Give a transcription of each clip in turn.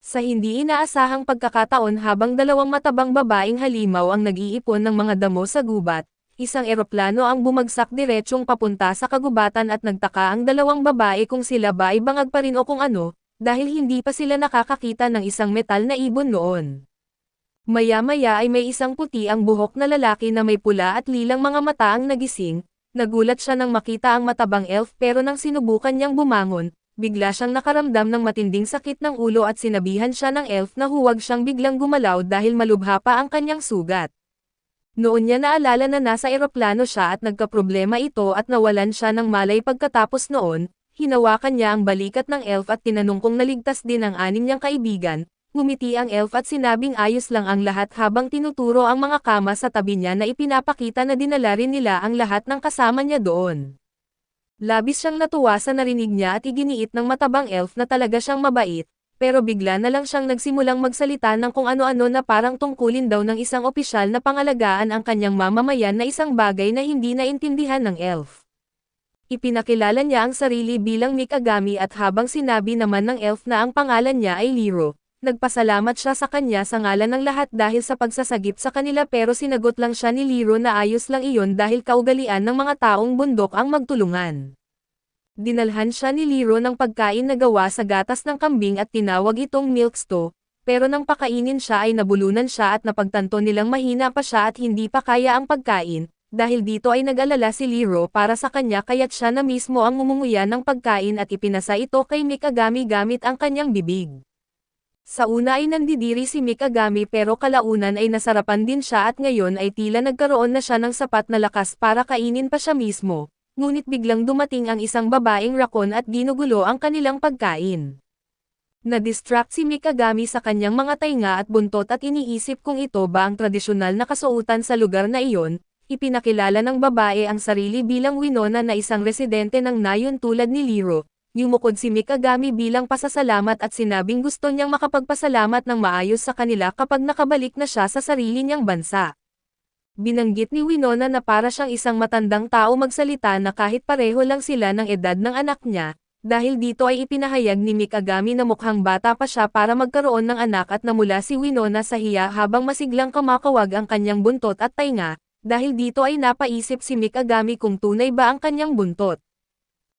Sa hindi inaasahang pagkakataon habang dalawang matabang babaeng halimaw ang nag-iipon ng mga damo sa gubat, isang eroplano ang bumagsak diretsyong papunta sa kagubatan at nagtaka ang dalawang babae kung sila ba ay bangag pa rin o kung ano, dahil hindi pa sila nakakakita ng isang metal na ibon noon. Maya-maya ay may isang puti ang buhok na lalaki na may pula at lilang mga mata ang nagising, nagulat siya nang makita ang matabang elf pero nang sinubukan niyang bumangon, bigla siyang nakaramdam ng matinding sakit ng ulo at sinabihan siya ng elf na huwag siyang biglang gumalaw dahil malubha pa ang kanyang sugat. Noon niya naalala na nasa eroplano siya at nagkaproblema ito at nawalan siya ng malay pagkatapos noon, hinawakan niya ang balikat ng elf at tinanong kung naligtas din ang anim niyang kaibigan, ngumiti ang elf at sinabing ayos lang ang lahat habang tinuturo ang mga kama sa tabi niya na ipinapakita na dinala rin nila ang lahat ng kasama niya doon. Labis siyang natuwa sa narinig niya at iginiit ng matabang elf na talaga siyang mabait, pero bigla na lang siyang nagsimulang magsalita ng kung ano-ano na parang tungkulin daw ng isang opisyal na pangalagaan ang kanyang mamamayan na isang bagay na hindi naintindihan ng elf. Ipinakilala niya ang sarili bilang Mikagami at habang sinabi naman ng elf na ang pangalan niya ay Liro, nagpasalamat siya sa kanya sa ngalan ng lahat dahil sa pagsasagip sa kanila pero sinagot lang siya ni Liro na ayos lang iyon dahil kaugalian ng mga taong bundok ang magtulungan. Dinalhan siya ni Liro ng pagkain na gawa sa gatas ng kambing at tinawag itong milk stew, pero nang pakainin siya ay nabulunan siya at napagtanto nilang mahina pa siya at hindi pa kaya ang pagkain, dahil dito ay nag-alala si Liro para sa kanya kaya't siya na mismo ang ngumunguya ng pagkain at ipinasa ito kay Mikagami gamit ang kanyang bibig. Sa una ay nandidiri si Mikagami pero kalaunan ay nasarapan din siya at ngayon ay tila nagkaroon na siya ng sapat na lakas para kainin pa siya mismo, ngunit biglang dumating ang isang babaeng rakon at ginugulo ang kanilang pagkain. Na-distract si Mikagami sa kanyang mga tainga at buntot at iniisip kung ito ba ang tradisyonal na kasuotan sa lugar na iyon, ipinakilala ng babae ang sarili bilang Winona na isang residente ng nayon tulad ni Liro. Yumukod si Mikagami bilang pasasalamat at sinabing gusto niyang makapagpasalamat ng maayos sa kanila kapag nakabalik na siya sa sarili niyang bansa. Binanggit ni Winona na para siyang isang matandang tao magsalita na kahit pareho lang sila ng edad ng anak niya, dahil dito ay ipinahayag ni Mikagami na mukhang bata pa siya para magkaroon ng anak at namula si Winona sa hiya habang masiglang kamakawag ang kanyang buntot at tainga, dahil dito ay napaisip si Mikagami kung tunay ba ang kanyang buntot.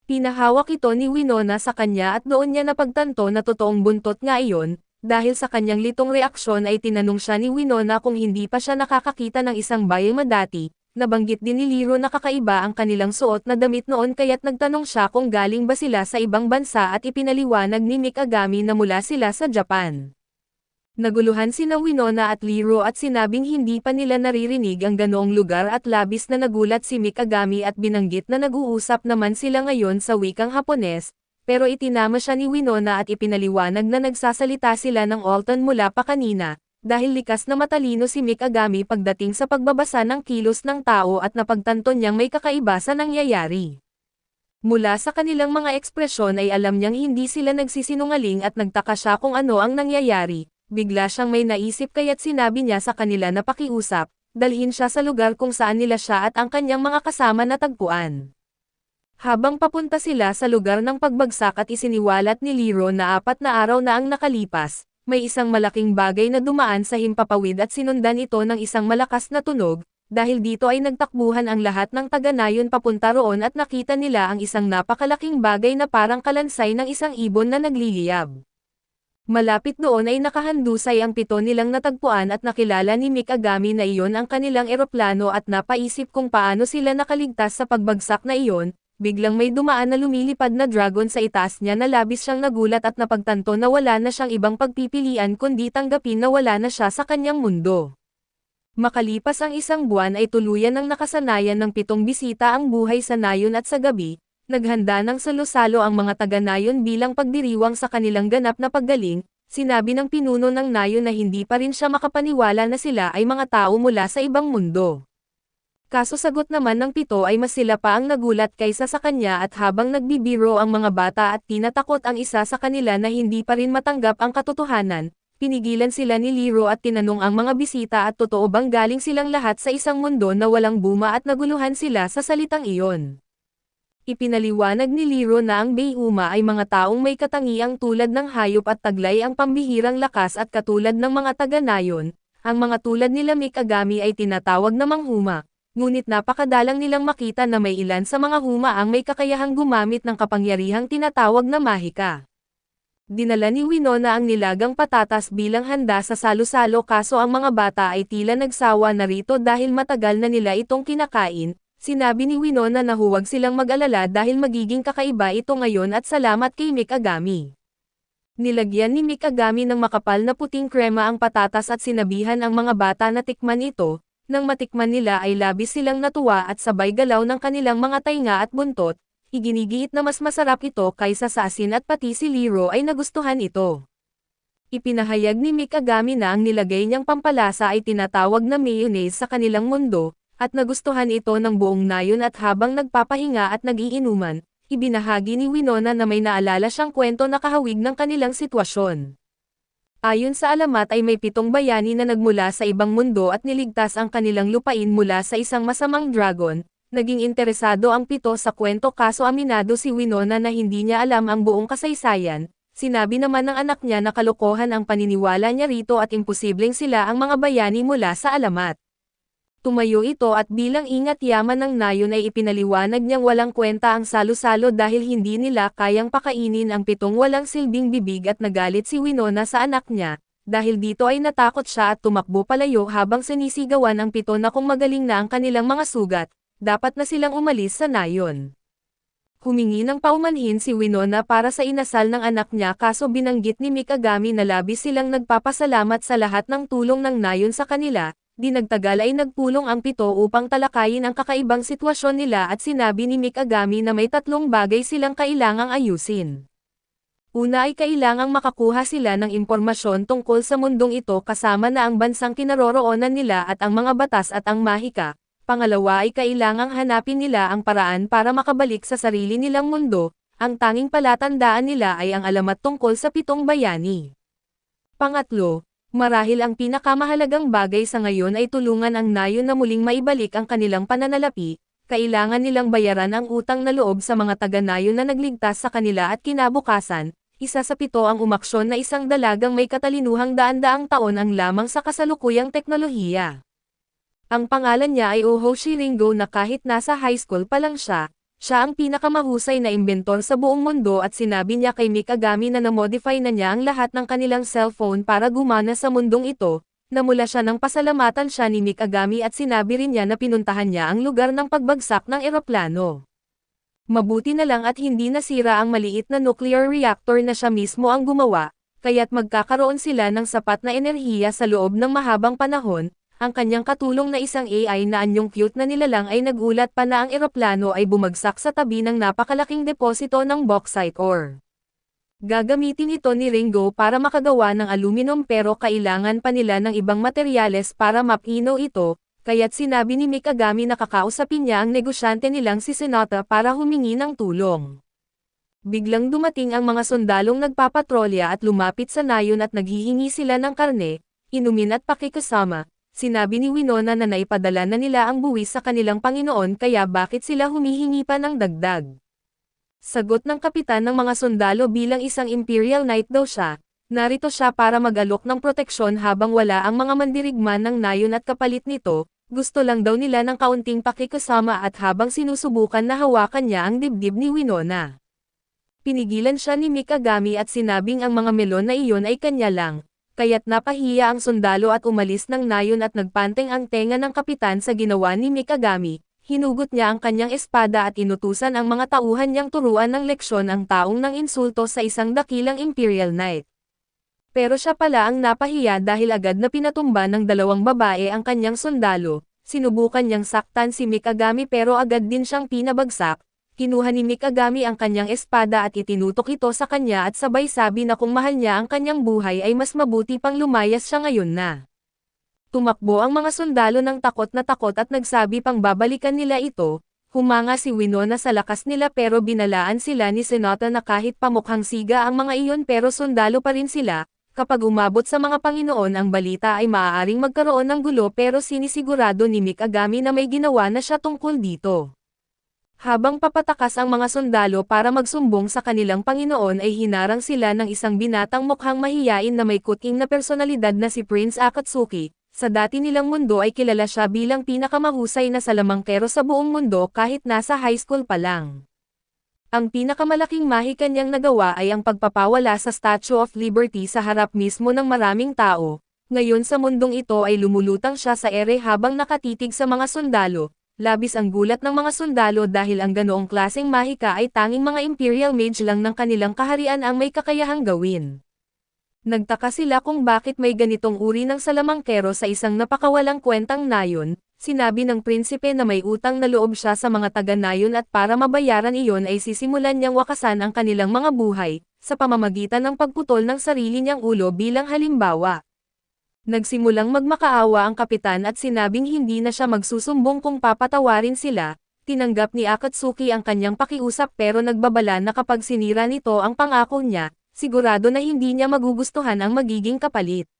Pinahawak ito ni Winona sa kanya at doon niya napagtanto na totoong buntot nga iyon, dahil sa kanyang litong reaksyon ay tinanong siya ni Winona kung hindi pa siya nakakakita ng isang bayama dati, nabanggit din ni Liro na kakaiba ang kanilang suot na damit noon kaya't nagtanong siya kung galing ba sila sa ibang bansa at ipinaliwanag ni Mikagami na mula sila sa Japan. Naguluhan sina Winona at Liro at sinabing hindi pa nila naririnig ang ganoong lugar at labis na nagulat si Mikagami at binanggit na nag-uusap naman sila ngayon sa wikang Hapones, pero itinama siya ni Winona at ipinaliwanag na nagsasalita sila ng Alton mula pa kanina, dahil likas na matalino si Mikagami pagdating sa pagbabasa ng kilos ng tao at napagtanto niyang may kakaiba sa nangyayari. Mula sa kanilang mga ekspresyon ay alam niyang hindi sila nagsisinungaling at nagtaka siya kung ano ang nangyayari. Bigla siyang may naisip kaya't sinabi niya sa kanila na pakiusap, dalhin siya sa lugar kung saan nila siya at ang kanyang mga kasama natagpuan. Habang papunta sila sa lugar ng pagbagsak at isiniwalat ni Liro na 4 na araw na ang nakalipas, may isang malaking bagay na dumaan sa himpapawid at sinundan ito ng isang malakas na tunog, dahil dito ay nagtakbuhan ang lahat ng taga-nayon papunta roon at nakita nila ang isang napakalaking bagay na parang kalansay ng isang ibon na nagliliyab. Malapit doon ay nakahandusay ang 7 nilang natagpuan at nakilala ni Mikagami na iyon ang kanilang eroplano at napaisip kung paano sila nakaligtas sa pagbagsak na iyon, biglang may dumaan na lumilipad na dragon sa itaas niya na labis siyang nagulat at napagtanto na wala na siyang ibang pagpipilian kundi tanggapin na wala na siya sa kanyang mundo. Makalipas ang 1 buwan ay tuluyan ng nakasanayan ng 7 bisita ang buhay sa nayon at sa gabi. Naghanda ng salo-salo ang mga taga-nayon bilang pagdiriwang sa kanilang ganap na paggaling, sinabi ng pinuno ng nayon na hindi pa rin siya makapaniwala na sila ay mga tao mula sa ibang mundo. Kaso sagot naman ng 7 ay mas sila pa ang nagulat kaysa sa kanya at habang nagbibiro ang mga bata at tinatakot ang isa sa kanila na hindi pa rin matanggap ang katotohanan, pinigilan sila ni Liro at tinanong ang mga bisita at totoo bang galing silang lahat sa isang mundo na walang buma at naguluhan sila sa salitang iyon. Ipinaliwanag ni Liro na ang Bayuma ay mga taong may katangiang tulad ng hayop at taglay ang pambihirang lakas at katulad ng mga taga-nayon, ang mga tulad nila Mikagami ay tinatawag na manghuma, ngunit napakadalang nilang makita na may ilan sa mga huma ang may kakayahang gumamit ng kapangyarihang tinatawag na mahika. Dinala ni Winona ang nilagang patatas bilang handa sa salo-salo kaso ang mga bata ay tila nagsawa na rito dahil matagal na nila itong kinakain. Sinabi ni Winona na huwag silang mag-alala dahil magiging kakaiba ito ngayon at salamat kay Mikagami. Nilagyan ni Mikagami ng makapal na puting krema ang patatas at sinabihan ang mga bata na tikman ito. Nang matikman nila ay labis silang natuwa at sabay galaw ng kanilang mga tainga at buntot. Iginigiit na mas masarap ito kaysa sa asin at pati si Liro ay nagustuhan ito. Ipinahayag ni Mikagami na ang nilagay niyang pampalasa ay tinatawag na mayonnaise sa kanilang mundo, at nagustuhan ito ng buong nayon at habang nagpapahinga at nag-iinuman, ibinahagi ni Winona na may naalala siyang kwento na kahawig ng kanilang sitwasyon. Ayon sa alamat ay may 7 bayani na nagmula sa ibang mundo at niligtas ang kanilang lupain mula sa isang masamang dragon. Naging interesado ang 7 sa kwento kaso aminado si Winona na hindi niya alam ang buong kasaysayan. Sinabi naman ng anak niya na kalokohan ang paniniwala niya rito at imposibleng sila ang mga bayani mula sa alamat. Tumayo ito at bilang ingat yaman ng nayon ay ipinaliwanag niyang walang kwenta ang salo-salo dahil hindi nila kayang pakainin ang 7 walang silbing bibig at nagalit si Winona sa anak niya. Dahil dito ay natakot siya at tumakbo palayo habang sinisigawan ang 7 na kung magaling na ang kanilang mga sugat, dapat na silang umalis sa nayon. Humingi ng paumanhin si Winona para sa inasal ng anak niya kaso binanggit ni Mikagami na labis silang nagpapasalamat sa lahat ng tulong ng nayon sa kanila. Di nagtagal ay nagpulong ang 7 upang talakayin ang kakaibang sitwasyon nila at sinabi ni Mikagami na may 3 bagay silang kailangang ayusin. Una ay kailangang makakuha sila ng impormasyon tungkol sa mundong ito kasama na ang bansang kinaroroonan nila at ang mga batas at ang mahika. Pangalawa ay kailangang hanapin nila ang paraan para makabalik sa sarili nilang mundo. Ang tanging palatandaan nila ay ang alamat tungkol sa 7 bayani. Pangatlo, marahil ang pinakamahalagang bagay sa ngayon ay tulungan ang nayon na muling maibalik ang kanilang pananalapi, kailangan nilang bayaran ang utang na loob sa mga taga-nayon na nagligtas sa kanila at kinabukasan. Isa sa 7 ang umaksyon na isang dalagang may katalinuhang daan-daang taon ang lamang sa kasalukuyang teknolohiya. Ang pangalan niya ay Ohoshi Ringo na kahit nasa high school pa lang siya ang pinakamahusay na imbentor sa buong mundo at sinabi niya kay Mikagami na na-modify na niya ang lahat ng kanilang cellphone para gumana sa mundong ito. Namula siya ng pasalamatan siya ni Mikagami at sinabi rin niya na pinuntahan niya ang lugar ng pagbagsak ng eroplano. Mabuti na lang at hindi nasira ang maliit na nuclear reactor na siya mismo ang gumawa, kaya't magkakaroon sila ng sapat na enerhiya sa loob ng mahabang panahon. Ang kanyang katulong na isang AI na anyong cute na nilalang ay nagulat pa na ang eroplano ay bumagsak sa tabi ng napakalaking deposito ng bauxite ore. Gagamitin ito ni Ringo para makagawa ng aluminum pero kailangan pa nila ng ibang materyales para mapino ito, kaya't sinabi ni Mikagami na kakausapin niya ang negosyante nilang si Sonata para humingi ng tulong. Biglang dumating ang mga sundalong nagpapatrolya at lumapit sa nayon at naghihingi sila ng karne, inumin at pakikasama. Sinabi ni Winona na naipadala na nila ang buwis sa kanilang Panginoon kaya bakit sila humihingi pa ng dagdag. Sagot ng kapitan ng mga sundalo bilang isang Imperial Knight daw siya, narito siya para mag-alok ng proteksyon habang wala ang mga mandirigman ng nayon at kapalit nito, gusto lang daw nila ng kaunting pakikasama at habang sinusubukan na hawakan niya ang dibdib ni Winona. Pinigilan siya ni Mikagami at sinabing ang mga melon na iyon ay kanya lang. Kaya't napahiya ang sundalo at umalis ng nayon at nagpanteng ang tenga ng kapitan sa ginawa ni Mikagami, hinugot niya ang kanyang espada at inutusan ang mga tauhan niyang turuan ng leksyon ang taong nang insulto sa isang dakilang Imperial Knight. Pero siya pala ang napahiya dahil agad na pinatumba ng 2 babae ang kanyang sundalo, sinubukan niyang saktan si Mikagami pero agad din siyang pinabagsak. Kinuha ni Mikagami ang kanyang espada at itinutok ito sa kanya at sabay sabi na kung mahal niya ang kanyang buhay ay mas mabuti pang lumayas siya ngayon na. Tumakbo ang mga sundalo ng takot at nagsabi pang babalikan nila ito. Humanga si Winona sa lakas nila pero binalaan sila ni Sonata na kahit pamukhang siga ang mga iyon pero sundalo pa rin sila. Kapag umabot sa mga Panginoon ang balita ay maaaring magkaroon ng gulo pero sinisigurado ni Mikagami na may ginawa na siya tungkol dito. Habang papatakas ang mga sundalo para magsumbong sa kanilang Panginoon ay hinarang sila ng isang binatang mukhang mahiyain na may kuting na personalidad na si Prince Akatsuki. Sa dati nilang mundo ay kilala siya bilang pinakamahusay na salamangkero sa buong mundo kahit nasa high school pa lang. Ang pinakamalaking mahika niyang nagawa ay ang pagpapawala sa Statue of Liberty sa harap mismo ng maraming tao. Ngayon sa mundong ito ay lumulutang siya sa ere habang nakatitig sa mga sundalo. Labis ang gulat ng mga sundalo dahil ang ganoong klaseng mahika ay tanging mga Imperial Mage lang ng kanilang kaharian ang may kakayahang gawin. Nagtaka sila kung bakit may ganitong uri ng salamangkero sa isang napakawalang kwentang nayon. Sinabi ng prinsipe na may utang na loob siya sa mga taga-nayon at para mabayaran iyon ay sisimulan niyang wakasan ang kanilang mga buhay, sa pamamagitan ng pagputol ng sarili niyang ulo bilang halimbawa. Nagsimulang magmakaawa ang kapitan at sinabing hindi na siya magsusumbong kung papatawarin sila. Tinanggap ni Akatsuki ang kanyang pakiusap pero nagbabala na kapag sinira nito ang pangako niya, sigurado na hindi niya magugustuhan ang magiging kapalit.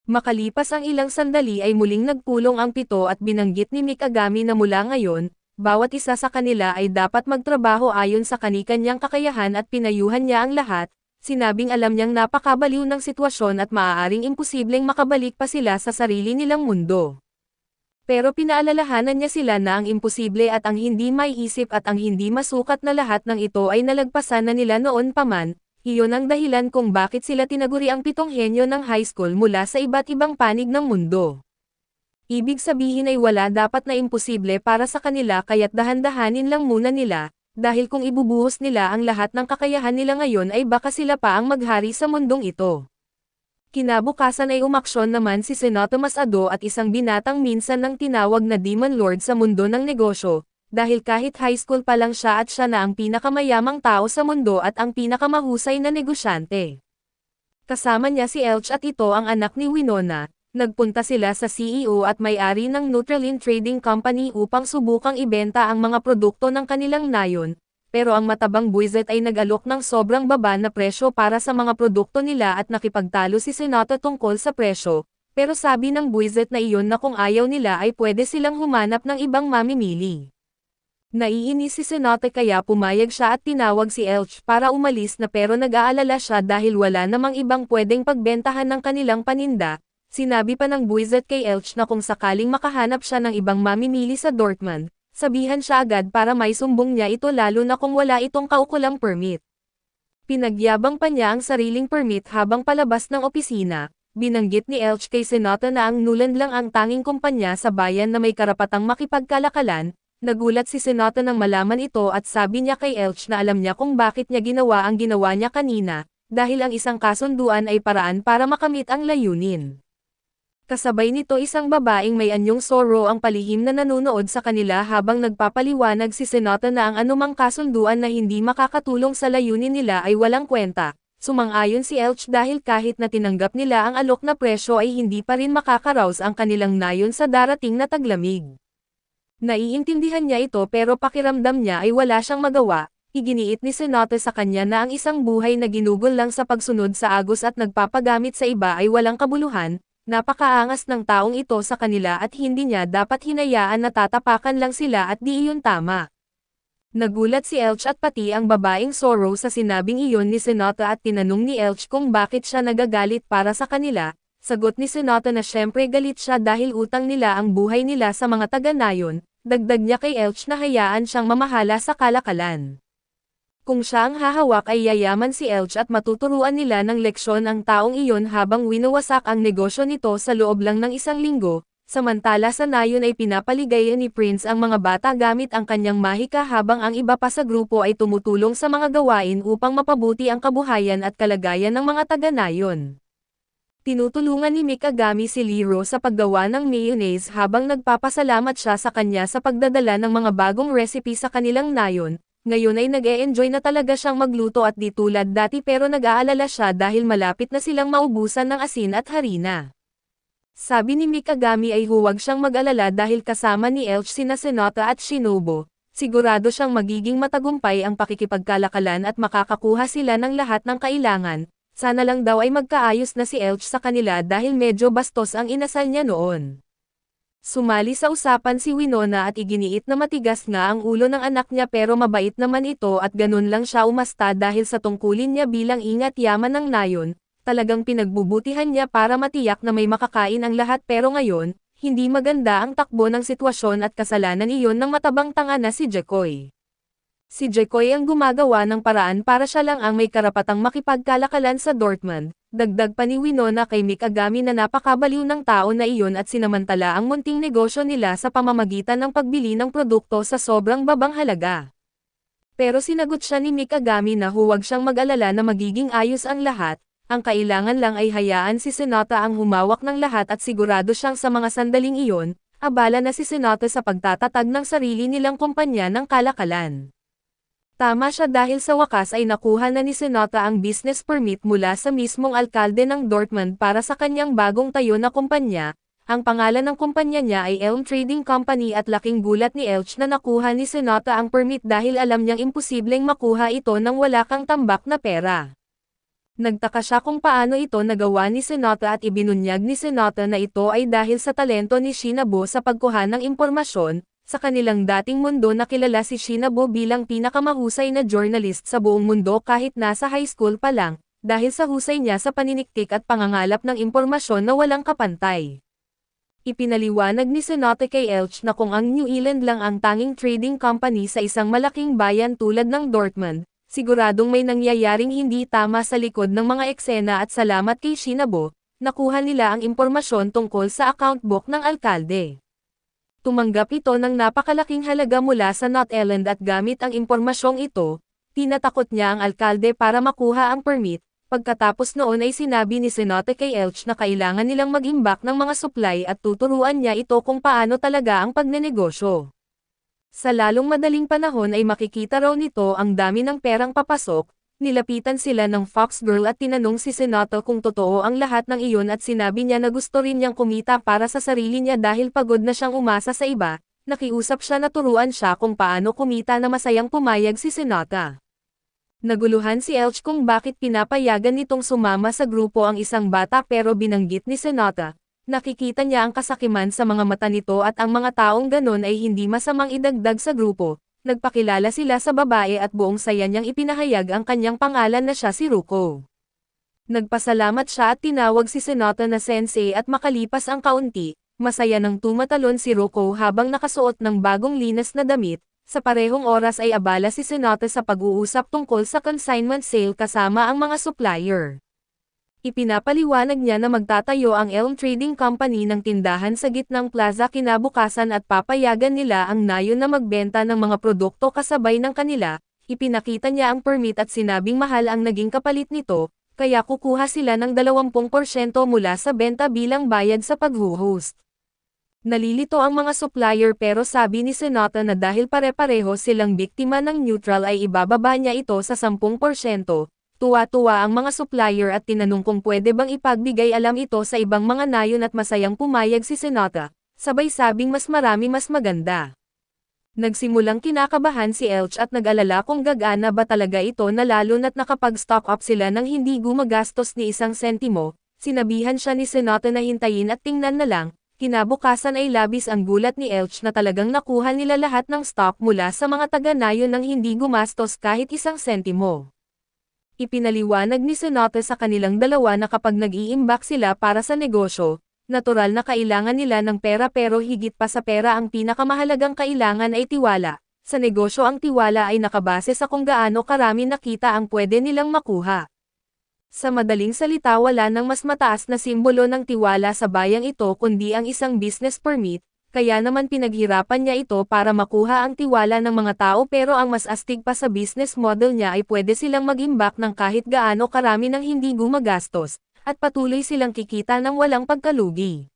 Makalipas ang ilang sandali ay muling nagpulong ang 7 at binanggit ni Mikagami na mula ngayon, bawat isa sa kanila ay dapat magtrabaho ayon sa kani-kanyang kakayahan at pinayuhan niya ang lahat. Sinabing alam niyang napakabaliw ng sitwasyon at maaaring imposibleng makabalik pa sila sa sarili nilang mundo. Pero pinaalalahanan niya sila na ang imposible at ang hindi maiisip at ang hindi masukat na lahat ng ito ay nalagpasan na nila noon pa man. Iyon ang dahilan kung bakit sila tinaguri ang 7 henyo ng high school mula sa iba't ibang panig ng mundo. Ibig sabihin ay wala dapat na imposible para sa kanila kaya't dahan-dahanin lang muna nila. Dahil kung ibubuhos nila ang lahat ng kakayahan nila ngayon ay baka sila pa ang maghari sa mundong ito. Kinabukasan ay umaksyon naman si Senato Masado at isang binatang minsan ng tinawag na Demon Lord sa mundo ng negosyo, dahil kahit high school pa lang siya at siya na ang pinakamayamang tao sa mundo at ang pinakamahusay na negosyante. Kasama niya si Elch at ito ang anak ni Winona. Nagpunta sila sa CEO at may-ari ng Neutralin Trading Company upang subukang ibenta ang mga produkto ng kanilang nayon, pero ang matabang buwisit ay nag-alok ng sobrang baba na presyo para sa mga produkto nila at nakipagtalo si Senato tungkol sa presyo, pero sabi ng buwisit na iyon na kung ayaw nila ay pwede silang humanap ng ibang mamimili. Naiinis si Senato kaya pumayag siya at tinawag si Elch para umalis na pero nag-aalala siya dahil wala namang ibang pwedeng pagbentahan ng kanilang paninda. Sinabi pa ng buwisit kay Elch na kung sakaling makahanap siya ng ibang mamimili sa Dortmund, sabihan siya agad para may sumbong niya ito lalo na kung wala itong kaukulang permit. Pinagyabang pa niya ang sariling permit habang palabas ng opisina. Binanggit ni Elch kay Senato na ang Nuland lang ang tanging kumpanya sa bayan na may karapatang makipagkalakalan. Nagulat si Senato nang malaman ito at sabi niya kay Elch na alam niya kung bakit niya ginawa ang ginawa niya kanina, dahil ang isang kasunduan ay paraan para makamit ang layunin. Kasabay nito isang babaeng may anyong sorrow ang palihim na nanunood sa kanila habang nagpapaliwanag si Senato na ang anumang kasunduan na hindi makakatulong sa layunin nila ay walang kwenta. Sumang-ayon si Elch dahil kahit na tinanggap nila ang alok na presyo ay hindi pa rin makakaraos ang kanilang nayon sa darating na taglamig. Naiintindihan niya ito pero pakiramdam niya ay wala siyang magawa. Iginiit ni Senato sa kanya na ang isang buhay na ginugol lang sa pagsunod sa agos at nagpapagamit sa iba ay walang kabuluhan. Napakaangas ng taong ito sa kanila at hindi niya dapat hinayaan na tatapakan lang sila at di iyon tama. Nagulat si Elch at pati ang babaeng sorrow sa sinabing iyon ni Senato at tinanong ni Elch kung bakit siya nagagalit para sa kanila. Sagot ni Senato na syempre galit siya dahil utang nila ang buhay nila sa mga taga-nayon. Dagdag niya kay Elch na hayaan siyang mamahala sa kalakalan. Kung siya ang hahawak ay yayaman si Elch at matuturuan nila ng leksyon ang taong iyon habang winawasak ang negosyo nito sa loob lang ng isang linggo, samantala sa nayon ay pinapaligayan ni Prince ang mga bata gamit ang kanyang mahika habang ang iba pa sa grupo ay tumutulong sa mga gawain upang mapabuti ang kabuhayan at kalagayan ng mga taga-nayon. Tinutulungan ni Mikagami si Liro sa paggawa ng mayonnaise habang nagpapasalamat siya sa kanya sa pagdadala ng mga bagong recipe sa kanilang nayon. Ngayon ay nag-e-enjoy na talaga siyang magluto at di tulad dati pero nag-aalala siya dahil malapit na silang maubusan ng asin at harina. Sabi ni Mikagami ay huwag siyang mag-alala dahil kasama ni Elch sina Senato at Shinobu. Sigurado siyang magiging matagumpay ang pakikipagkalakalan at makakakuha sila ng lahat ng kailangan. Sana lang daw ay magkaayos na si Elch sa kanila dahil medyo bastos ang inasal niya noon. Sumali sa usapan si Winona at iginiit na matigas nga ang ulo ng anak niya pero mabait naman ito at ganun lang siya umasta dahil sa tungkulin niya bilang ingat yaman ng nayon, talagang pinagbubutihan niya para matiyak na may makakain ang lahat pero ngayon, hindi maganda ang takbo ng sitwasyon at kasalanan iyon ng matabang tanga na si Jekoy. Si Jekoy ang gumagawa ng paraan para siya lang ang may karapatang makipagkalakalan sa Dortmund. Dagdag pa ni Winona kay Mikagami na napakabaliw ng tao na iyon at sinamantala ang munting negosyo nila sa pamamagitan ng pagbili ng produkto sa sobrang babang halaga. Pero sinagot siya ni Mikagami na huwag siyang mag-alala na magiging ayos ang lahat, ang kailangan lang ay hayaan si Senata ang humawak ng lahat at sigurado siyang sa mga sandaling iyon, abala na si Senata sa pagtatatag ng sarili nilang kumpanya ng kalakalan. Tama siya dahil sa wakas ay nakuha na ni Senata ang business permit mula sa mismong alkalde ng Dortmund para sa kanyang bagong tayo na kumpanya. Ang pangalan ng kumpanya niya ay Elm Trading Company at laking gulat ni Elch na nakuha ni Senata ang permit dahil alam niyang imposibleng makuha ito nang wala kang tambak na pera. Nagtaka siya kung paano ito nagawa ni Senata at ibinunyag ni Senata na ito ay dahil sa talento ni Shinabo sa pagkuha ng impormasyon. Sa kanilang dating mundo nakilala si Shinabo bilang pinakamahusay na journalist sa buong mundo kahit nasa high school pa lang, dahil sa husay niya sa paniniktik at pangangalap ng impormasyon na walang kapantay. Ipinaliwanag ni Senate kay Elch na kung ang New Zealand lang ang tanging trading company sa isang malaking bayan tulad ng Dortmund, siguradong may nangyayaring hindi tama sa likod ng mga eksena at salamat kay Shinabo, nakuha nila ang impormasyon tungkol sa account book ng alkalde. Tumanggap ito ng napakalaking halaga mula sa North Island at gamit ang impormasyong ito, tinatakot niya ang alkalde para makuha ang permit. Pagkatapos noon ay sinabi ni Senate kay Elch na kailangan nilang mag-imbak ng mga supply at tuturuan niya ito kung paano talaga ang pagnenegosyo. Sa lalong madaling panahon ay makikita raw nito ang dami ng perang papasok. Nilapitan sila ng Fox Girl at tinanong si Senato kung totoo ang lahat ng iyon at sinabi niya na gusto rin niyang kumita para sa sarili niya dahil pagod na siyang umasa sa iba, nakiusap siya na turuan siya kung paano kumita na masayang pumayag si Senata. Naguluhan si Elch kung bakit pinapayagan nitong sumama sa grupo ang isang bata pero binanggit ni Senata. Nakikita niya ang kasakiman sa mga mata nito at ang mga taong ganon ay hindi masamang idagdag sa grupo. Nagpakilala sila sa babae at buong saya niyang ipinahayag ang kanyang pangalan na siya si Ruko. Nagpasalamat siya at tinawag si Senata na sensei at makalipas ang kaunti, masaya nang tumatalon si Ruko habang nakasuot ng bagong linas na damit. Sa parehong oras ay abala si Senata sa pag-uusap tungkol sa consignment sale kasama ang mga supplier. Ipinapaliwanag niya na magtatayo ang Elm Trading Company ng tindahan sa gitnang plaza kinabukasan at papayagan nila ang nayon na magbenta ng mga produkto kasabay ng kanila. Ipinakita niya ang permit at sinabing mahal ang naging kapalit nito, kaya kukuha sila ng 20% mula sa benta bilang bayad sa pag-host. Nalilito ang mga supplier pero sabi ni Senata na dahil pare-pareho silang biktima ng neutral ay ibababa niya ito sa 10%. Tuwa-tuwa ang mga supplier at tinanong kung pwede bang ipagbigay alam ito sa ibang mga nayon at masayang pumayag si Senata, sabay sabing mas marami mas maganda. Nagsimulang kinakabahan si Elch at nag-alala kung gagana ba talaga ito na lalo na't nakapag-stock up sila ng hindi gumagastos ni isang sentimo. Sinabihan siya ni Senata na hintayin at tingnan na lang. Kinabukasan ay labis ang gulat ni Elch na talagang nakuha nila lahat ng stock mula sa mga taga-nayon ng hindi gumastos kahit isang sentimo. Ipinaliwanag ni Senata sa kanilang dalawa na kapag nag-iimbak sila para sa negosyo, natural na kailangan nila ng pera pero higit pa sa pera ang pinakamahalagang kailangan ay tiwala. Sa negosyo ang tiwala ay nakabase sa kung gaano karami nakita ang pwede nilang makuha. Sa madaling salita wala nang mas mataas na simbolo ng tiwala sa bayang ito kundi ang isang business permit. Kaya naman pinaghirapan niya ito para makuha ang tiwala ng mga tao pero ang mas astig pa sa business model niya ay pwede silang mag-imbak ng kahit gaano karami ng hindi gumagastos, at patuloy silang kikita ng walang pagkalugi.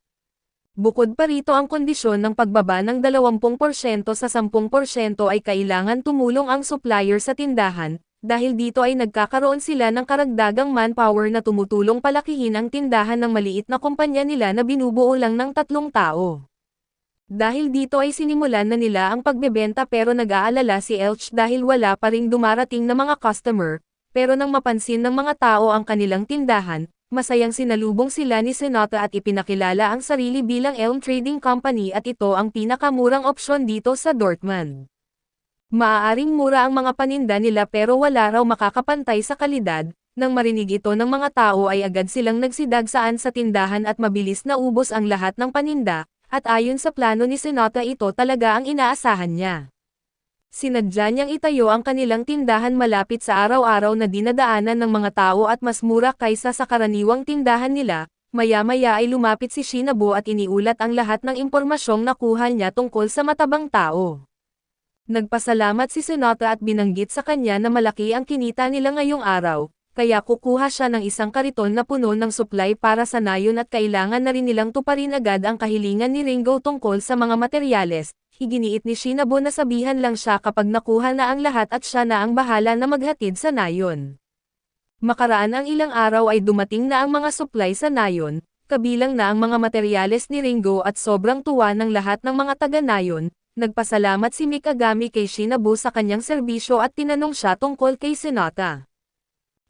Bukod pa rito ang kondisyon ng pagbaba ng 20% sa 10% ay kailangan tumulong ang supplier sa tindahan, dahil dito ay nagkakaroon sila ng karagdagang manpower na tumutulong palakihin ang tindahan ng maliit na kumpanya nila na binubuo lang ng 3 tao. Dahil dito ay sinimulan na nila ang pagbebenta pero nag-aalala si Elch dahil wala pa ring dumarating na mga customer, pero nang mapansin ng mga tao ang kanilang tindahan, Masayang sinalubong sila ni Senata at ipinakilala ang sarili bilang Elm Trading Company at ito ang pinakamurang opsyon dito sa Dortmund. Maaaring mura ang mga paninda nila pero wala raw makakapantay sa kalidad. Nang marinig ito ng mga tao ay agad silang nagsidagsaan sa tindahan at mabilis na ubos ang lahat ng paninda, at ayon sa plano ni Senata ito talaga ang inaasahan niya. Sinadya niyang itayo ang kanilang tindahan malapit sa araw-araw na dinadaanan ng mga tao at mas mura kaysa sa karaniwang tindahan nila. Maya-maya ay lumapit si Shinabo at iniulat ang lahat ng impormasyong nakuha niya tungkol sa matabang tao. Nagpasalamat si Senata at binanggit sa kanya na malaki ang kinita nila ngayong araw, kaya kukuha siya ng isang kariton na puno ng supply para sa nayon at kailangan na rin nilang tuparin agad ang kahilingan ni Ringo tungkol sa mga materyales. Iginiit ni Shinabo na sabihan lang siya kapag nakuha na ang lahat at siya na ang bahala na maghatid sa nayon. Makaraan ang ilang araw ay dumating na ang mga supply sa nayon, kabilang na ang mga materyales ni Ringo at sobrang tuwa ng lahat ng mga taga-nayon. Nagpasalamat si Mikagami kay Shinabo sa kanyang serbisyo at tinanong siya tungkol kay Senata.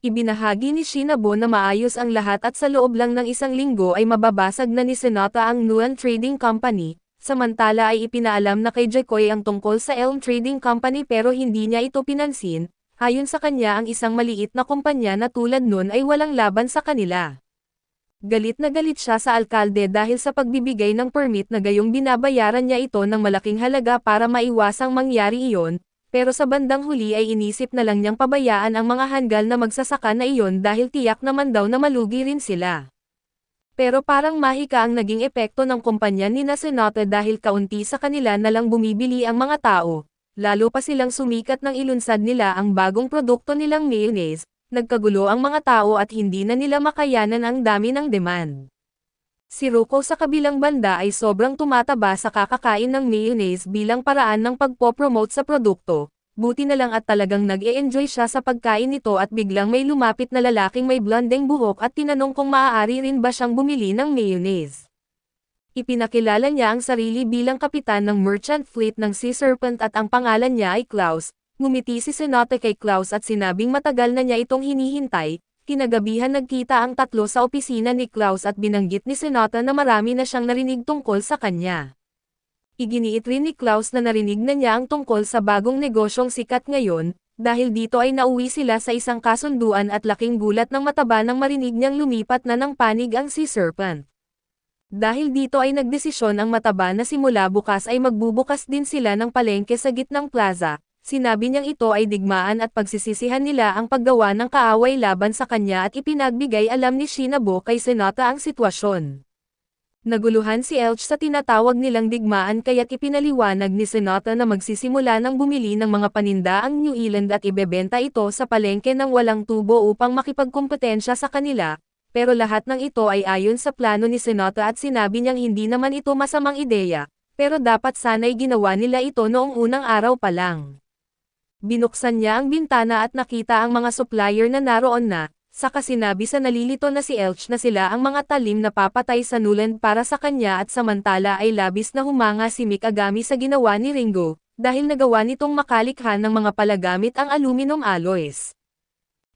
Ibinahagi ni Shinabo na maayos ang lahat at sa loob lang ng isang linggo ay mababasag na ni Senata ang Nuan Trading Company. Samantala ay ipinaalam na kay Jekoy ang tungkol sa Elm Trading Company pero hindi niya ito pinansin, ayon sa kanya ang isang maliit na kumpanya na tulad nun ay walang laban sa kanila. Galit na galit siya sa alkalde dahil sa pagbibigay ng permit na gayong binabayaran niya ito ng malaking halaga para maiwasang mangyari iyon, pero sa bandang huli ay inisip na lang niyang pabayaan ang mga hanggal na magsasaka na iyon dahil tiyak naman daw na malugi rin sila. Pero parang mahika ang naging epekto ng kumpanya ni Senata dahil kaunti sa kanila na lang bumibili ang mga tao, lalo pa silang sumikat nang ilunsad nila ang bagong produkto nilang mayonnaise, nagkagulo ang mga tao at hindi na nila makayanan ang dami ng demand. Si Ruko sa kabilang banda ay sobrang tumataba sa kakakain ng mayonnaise bilang paraan ng pagpopromote sa produkto. Buti na lang at talagang nag-e-enjoy siya sa pagkain nito at biglang may lumapit na lalaking may blondeng buhok at tinanong kung maaari rin ba siyang bumili ng mayonnaise. Ipinakilala niya ang sarili bilang kapitan ng merchant fleet ng Sea Serpent at ang pangalan niya ay Klaus. Ngumiti si Senata kay Klaus at sinabing matagal na niya itong hinihintay. Kinagabihan nagkita ang tatlo sa opisina ni Klaus at binanggit ni Senata na marami na siyang narinig tungkol sa kanya. Iginiit rin ni Klaus na narinig na niya ang tungkol sa bagong negosyong sikat ngayon, dahil dito ay nauwi sila sa isang kasunduan at laking gulat ng mataba nang marinig niyang lumipat na ng panig ang Sea Serpent. Dahil dito ay nagdesisyon ang mataba na simula bukas ay magbubukas din sila ng palengke sa gitnang plaza. Sinabi niyang ito ay digmaan at pagsisisihan nila ang paggawa ng kaaway laban sa kanya at ipinagbigay alam ni Shinabo kay Senata ang sitwasyon. Naguluhan si Elch sa tinatawag nilang digmaan kaya't ipinaliwanag ni Senata na magsisimula ng bumili ng mga paninda ang New Zealand at ibebenta ito sa palengke ng walang tubo upang makipagkompetensya sa kanila, pero lahat ng ito ay ayon sa plano ni Senata at sinabi niyang hindi naman ito masamang ideya, pero dapat sana'y ginawa nila ito noong unang araw pa lang. Binuksan niya ang bintana at nakita ang mga supplier na naroon na, saka sinabi sa nalilito na si Elch na sila ang mga talim na papatay sa Nuland para sa kanya at samantala ay labis na humanga si Mikagami sa ginawa ni Ringo, dahil nagawa nitong makalikha ng mga palagamit ang aluminum alloys.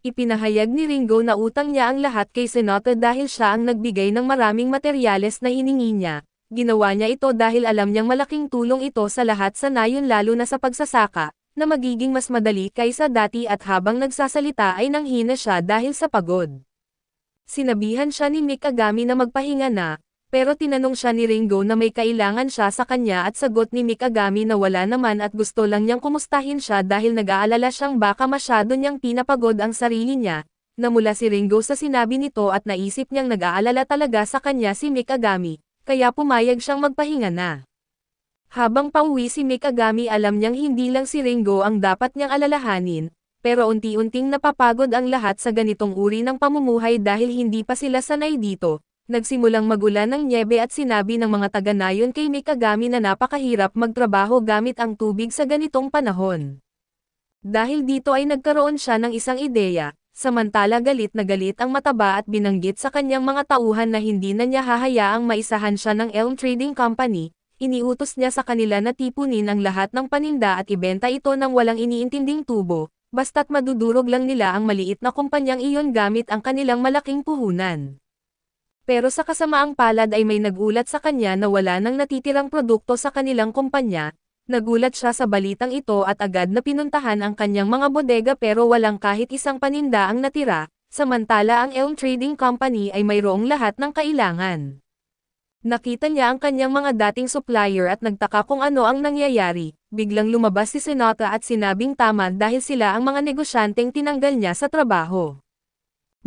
Ipinahayag ni Ringo na utang niya ang lahat kay Senata dahil siya ang nagbigay ng maraming materyales na hiningi niya. Ginawa niya ito dahil alam niyang malaking tulong ito sa lahat sa nayon lalo na sa pagsasaka, na magiging mas madali kaysa dati at habang nagsasalita ay nanghina siya dahil sa pagod. Sinabihan siya ni Mikagami na magpahinga na, pero tinanong siya ni Ringo na may kailangan siya sa kanya at sagot ni Mikagami na wala naman at gusto lang niyang kumustahin siya dahil nag-aalala siyang baka masyado niyang pinapagod ang sarili niya. Namula si Ringo sa sinabi nito at naisip niyang nag-aalala talaga sa kanya si Mikagami, kaya pumayag siyang magpahinga na. Habang pauwi si Mikagami alam niyang hindi lang si Ringo ang dapat niyang alalahanin, pero unti-unting napapagod ang lahat sa ganitong uri ng pamumuhay dahil hindi pa sila sanay dito. Nagsimulang magulan ng nyebe at sinabi ng mga taga-nayon kay Mikagami na napakahirap magtrabaho gamit ang tubig sa ganitong panahon. Dahil dito ay nagkaroon siya ng isang ideya, samantala galit na galit ang mataba at binanggit sa kanyang mga tauhan na hindi na niya hahayaang maisahan siya ng Elm Trading Company. Iniutos niya sa kanila na tipunin ang lahat ng paninda at ibenta ito ng walang iniintinding tubo, basta't madudurog lang nila ang maliit na kumpanyang iyon gamit ang kanilang malaking puhunan. Pero sa kasamaang palad ay may nagulat sa kanya na wala nang natitirang produkto sa kanilang kumpanya. Nagulat siya sa balitang ito at agad na pinuntahan ang kanyang mga bodega pero walang kahit isang paninda ang natira, samantala ang Elm Trading Company ay mayroong lahat ng kailangan. Nakita niya ang kanyang mga dating supplier at nagtaka kung ano ang nangyayari. Biglang lumabas si Sonata at sinabing tama dahil sila ang mga negosyanteng tinanggal niya sa trabaho.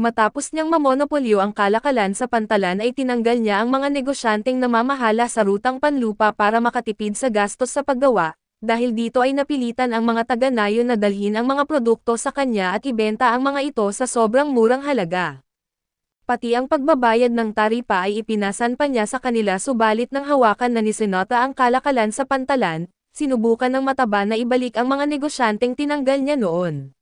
Matapos niyang mamonopolyo ang kalakalan sa pantalan ay tinanggal niya ang mga negosyanteng namamahala sa rutang panlupa para makatipid sa gastos sa paggawa, dahil dito ay napilitan ang mga taga-Nayon na dalhin ang mga produkto sa kanya at ibenta ang mga ito sa sobrang murang halaga. Pati ang pagbabayad ng taripa ay ipinasan pa niya sa kanila subalit nang hawakan na ni Sonata ang kalakalan sa pantalan, sinubukan ng mataba na ibalik ang mga negosyanteng tinanggal niya noon.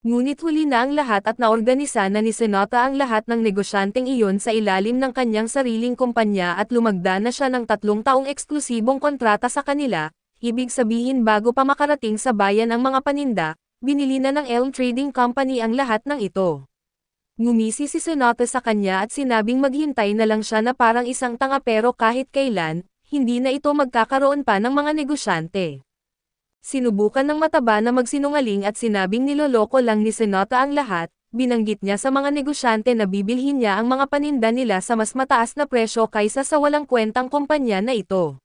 Ngunit huli na ang lahat at naorganisa na ni Sonata ang lahat ng negosyanteng iyon sa ilalim ng kanyang sariling kumpanya at lumagda na siya ng 3 taong eksklusibong kontrata sa kanila, ibig sabihin bago pa makarating sa bayan ang mga paninda, binili na ng Elm Trading Company ang lahat ng ito. Ngumisi si Sonata sa kanya at sinabing maghintay na lang siya na parang isang tanga pero kahit kailan, hindi na ito magkakaroon pa ng mga negosyante. Sinubukan ng mataba na magsinungaling at sinabing niloloko lang ni Sonata ang lahat, binanggit niya sa mga negosyante na bibilhin niya ang mga paninda nila sa mas mataas na presyo kaysa sa walang kwentang kumpanya na ito.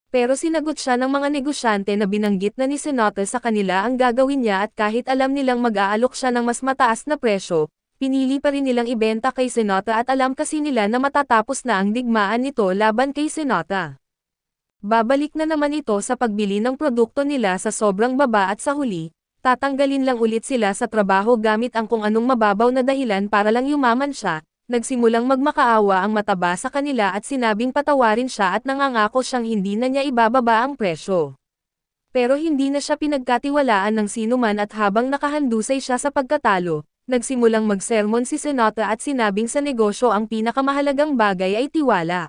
Pero sinagot siya ng mga negosyante na binanggit na ni Sonata sa kanila ang gagawin niya at kahit alam nilang mag-aalok siya ng mas mataas na presyo, pinili pa rin nilang ibenta kay Sonata at alam kasi nila na matatapos na ang digmaan nito laban kay Sonata. Babalik na naman ito sa pagbili ng produkto nila sa sobrang baba at sa huli, tatanggalin lang ulit sila sa trabaho gamit ang kung anong mababaw na dahilan para lang yumaman siya, nagsimulang magmakaawa ang mataba sa kanila at sinabing patawarin siya at nangangako siyang hindi na niya ibababa ang presyo. Pero hindi na siya pinagkatiwalaan ng sinuman at habang nakahandusay siya sa pagkatalo, nagsimulang magsermon si Sonata at sinabing sa negosyo ang pinakamahalagang bagay ay tiwala.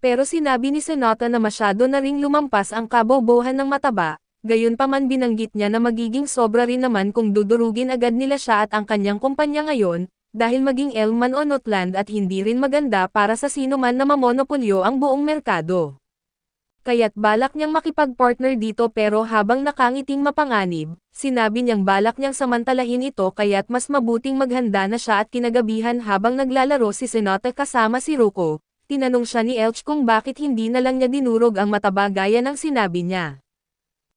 Pero sinabi ni Sonata na masyado na ring lumampas ang kabobohan ng mataba, gayunpaman binanggit niya na magiging sobra rin naman kung dudurugin agad nila siya at ang kanyang kumpanya ngayon, dahil maging Elman o Notland at hindi rin maganda para sa sinuman na mamonopolyo ang buong merkado. Kaya't balak niyang makipag-partner dito pero habang nakangiting mapanganib, sinabi niyang balak niyang samantalahin ito kaya't mas mabuting maghanda na siya at kinagabihan habang naglalaro si Sonata kasama si Ruko. Tinanong siya ni Elch kung bakit hindi na lang niya dinurog ang mataba gaya ng sinabi niya.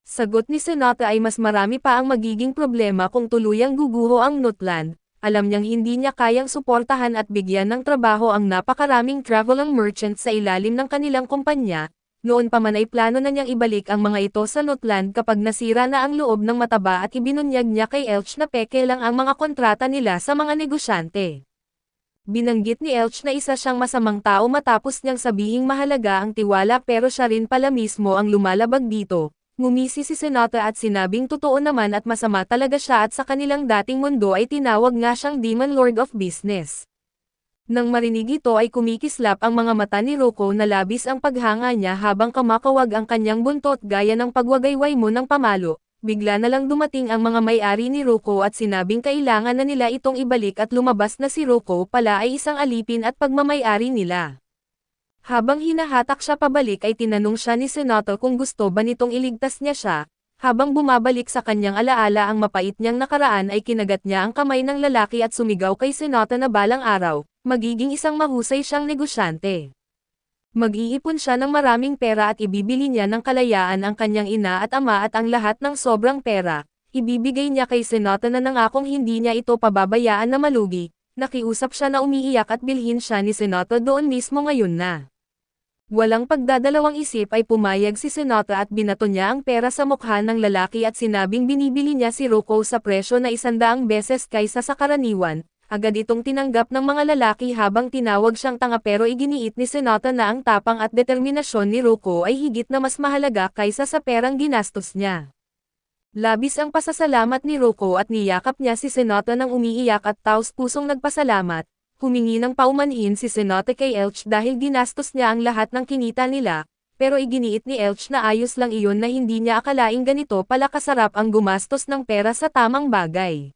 Sagot ni Sonata ay mas marami pa ang magiging problema kung tuluyang guguho ang Notland, alam niyang hindi niya kayang suportahan at bigyan ng trabaho ang napakaraming traveling merchants sa ilalim ng kanilang kumpanya, noon pa man ay plano na niyang ibalik ang mga ito sa Notland kapag nasira na ang loob ng mataba at ibinunyag niya kay Elch na peke lang ang mga kontrata nila sa mga negosyante. Binanggit ni Elch na isa siyang masamang tao matapos niyang sabihing mahalaga ang tiwala pero siya rin pala mismo ang lumalabag dito. Ngumisi si Sonata at sinabing totoo naman at masama talaga siya at sa kanilang dating mundo ay tinawag nga siyang Demon Lord of Business. Nang marinig ito ay kumikislap ang mga mata ni Ruko na labis ang paghanga niya habang kamakawag ang kanyang buntot gaya ng pagwagayway mo ng pamalo. Bigla na lang dumating ang mga may-ari ni Ruko at sinabing kailangan na nila itong ibalik at lumabas na si Ruko pala ay isang alipin at pagmamay-ari nila. Habang hinahatak siya pabalik ay tinanong siya ni Sonata kung gusto ba nitong iligtas niya siya. Habang bumabalik sa kanyang alaala ang mapait niyang nakaraan ay kinagat niya ang kamay ng lalaki at sumigaw kay Sonata na balang araw, magiging isang mahusay siyang negosyante. Mag-iipon siya ng maraming pera at ibibili niya ng kalayaan ang kanyang ina at ama at ang lahat ng sobrang pera. Ibibigay niya kay Sonata na nangakong hindi niya ito pababayaan na malugi. Nakiusap siya na umiiyak at bilhin siya ni Sonata doon mismo ngayon na. Walang pagdadalawang isip ay pumayag si Sonata at binato niya ang pera sa mukha ng lalaki at sinabing binibili niya si Ruko sa presyo na 100 beses kaysa sa karaniwan. Agad itong tinanggap ng mga lalaki habang tinawag siyang tanga pero iginiit ni Sonata na ang tapang at determinasyon ni Ruko ay higit na mas mahalaga kaysa sa perang ginastos niya. Labis ang pasasalamat ni Ruko at niyakap niya si Sonata nang umiiyak at taos-pusong nagpasalamat. Humingi ng paumanhin si Sonata kay Elch dahil ginastos niya ang lahat ng kinita nila, pero iginiit ni Elch na ayos lang iyon na hindi niya akalaing ganito pala kasarap ang gumastos ng pera sa tamang bagay.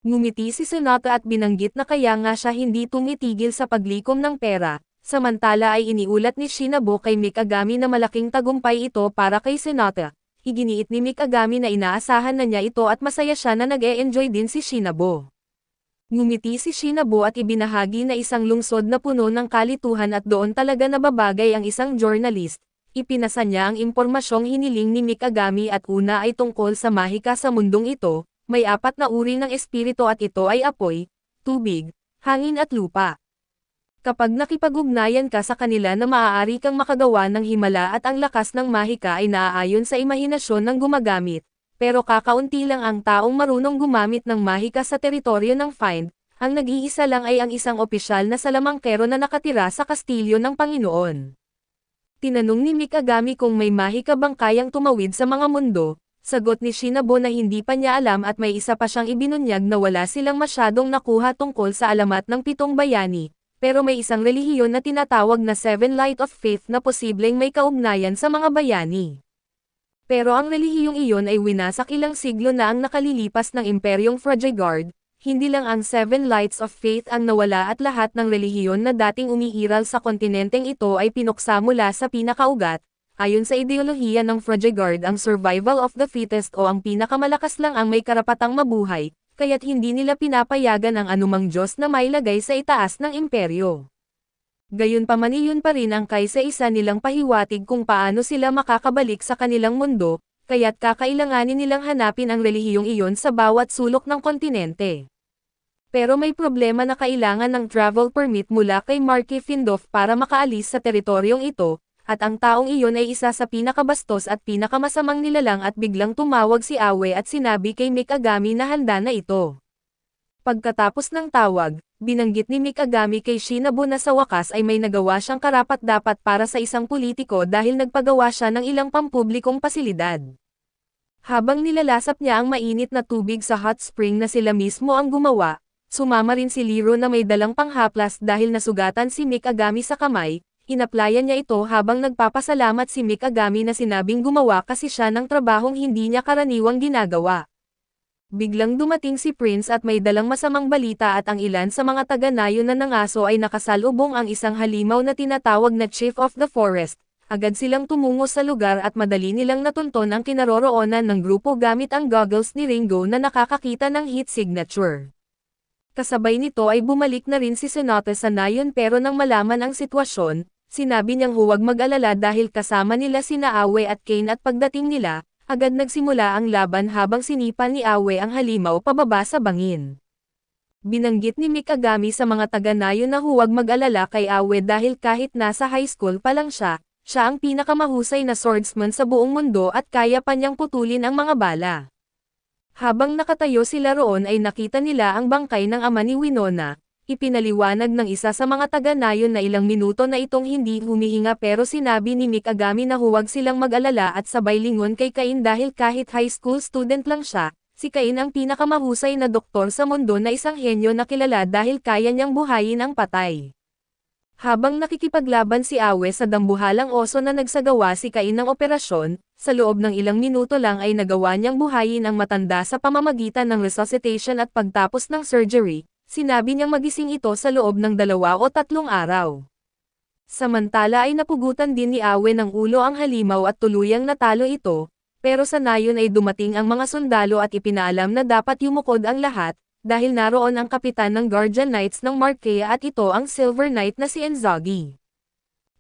Ngumiti si Sonata at binanggit na kaya nga siya hindi tumitigil sa paglikom ng pera, samantala ay iniulat ni Shinabo kay Mikagami na malaking tagumpay ito para kay Sonata. Iginiit ni Mikagami na inaasahan na niya ito at masaya siya na nag-e-enjoy din si Shinabo. Ngumiti si Shinabo at ibinahagi na isang lungsod na puno ng kalituhan at doon talaga nababagay ang isang journalist. Ipinasa niya ang impormasyong hiniling ni Mikagami at una ay tungkol sa mahika sa mundong ito, may 4 na uri ng espiritu at ito ay apoy, tubig, hangin at lupa. Kapag nakipag-ugnayan ka sa kanila na maaari kang makagawa ng himala at ang lakas ng mahika ay naaayon sa imahinasyon ng gumagamit, pero kakaunti lang ang taong marunong gumamit ng mahika sa teritoryo ng Find, ang nag-iisa lang ay ang isang opisyal na salamangkero na nakatira sa kastilyo ng Panginoon. Tinanong ni Mikagami kung may mahika bang kayang tumawid sa mga mundo, sagot ni Shinabo na hindi pa niya alam at may isa pa siyang ibinunyag na wala silang masyadong nakuha tungkol sa alamat ng 7 bayani. Pero may isang relihiyon na tinatawag na Seven Light of Faith na posibleng may kaugnayan sa mga bayani. Pero ang relihiyong iyon ay winasak ilang siglo na ang nakalilipas ng Imperyong Frajigard, hindi lang ang Seven Lights of Faith ang nawala at lahat ng relihiyon na dating umiiral sa kontinenteng ito ay pinuksa mula sa pinakaugat. Ayon sa ideolohiya ng Frajigard ang survival of the fittest o ang pinakamalakas lang ang may karapatang mabuhay, kaya't hindi nila pinapayagan ang anumang Diyos na mailagay sa itaas ng imperyo. Gayunpaman iyon pa rin ang kaysa-isa nilang pahiwatig kung paano sila makakabalik sa kanilang mundo, kaya't kakailanganin nilang hanapin ang relihiyong iyon sa bawat sulok ng kontinente. Pero may problema na kailangan ng travel permit mula kay Marquis Findorff para makaalis sa teritoryong ito, at ang taong iyon ay isa sa pinakabastos at pinakamasamang nilalang at biglang tumawag si Awe at sinabi kay Mikagami na handa na ito. Pagkatapos ng tawag, binanggit ni Mikagami kay Shinabo na sa wakas ay may nagawa siyang karapat-dapat para sa isang politiko dahil nagpagawa siya ng ilang pampublikong pasilidad. Habang nilalasap niya ang mainit na tubig sa hot spring na sila mismo ang gumawa, sumama rin si Liro na may dalang panghaplas dahil nasugatan si Mikagami sa kamay. Inaplayan niya ito habang nagpapasalamat si Mikagami na sinabing gumawa kasi siya ng trabahong hindi niya karaniwang ginagawa. Biglang dumating si Prince at may dalang masamang balita at ang ilan sa mga taga-nayon na nangaso ay nakasalubong ang isang halimaw na tinatawag na Chief of the Forest. Agad silang tumungo sa lugar at madali nilang natunton ang kinaroroonan ng grupo gamit ang goggles ni Ringo na nakakakita ng heat signature. Kasabay nito ay bumalik na rin si Sonata sa nayon pero nang malaman ang sitwasyon, sinabi niyang huwag mag-alala dahil kasama nila sina Awe at Kane at pagdating nila, agad nagsimula ang laban habang sinipa ni Awe ang halimaw pababa sa bangin. Binanggit ni Mikagami sa mga taga-nayon na huwag mag-alala kay Awe dahil kahit nasa high school pa lang siya ang pinakamahusay na swordsman sa buong mundo at kaya pa niyang putulin ang mga bala. Habang nakatayo sila roon ay nakita nila ang bangkay ng ama ni Winona. Ipinaliwanag ng isa sa mga taga-nayon na ilang minuto na itong hindi humihinga pero sinabi ni Mikagami na huwag silang mag-alala at sabay lingon kay Cain dahil kahit high school student lang siya, si Cain ang pinakamahusay na doktor sa mundo na isang henyo na kilala dahil kaya niyang buhayin ang patay. Habang nakikipaglaban si Awe sa dambuhalang oso na nagsagawa si Cain ng operasyon, sa loob ng ilang minuto lang ay nagawa niyang buhayin ang matanda sa pamamagitan ng resuscitation at pagtapos ng surgery. Sinabi niyang magising ito sa loob ng 2 o 3 araw. Samantala ay napugutan din ni Awe ng ulo ang halimaw at tuluyang natalo ito, pero sa nayon ay dumating ang mga sundalo at ipinaalam na dapat yumukod ang lahat, dahil naroon ang kapitan ng Guardian Knights ng Marquea at ito ang Silver Knight na si Enzagi.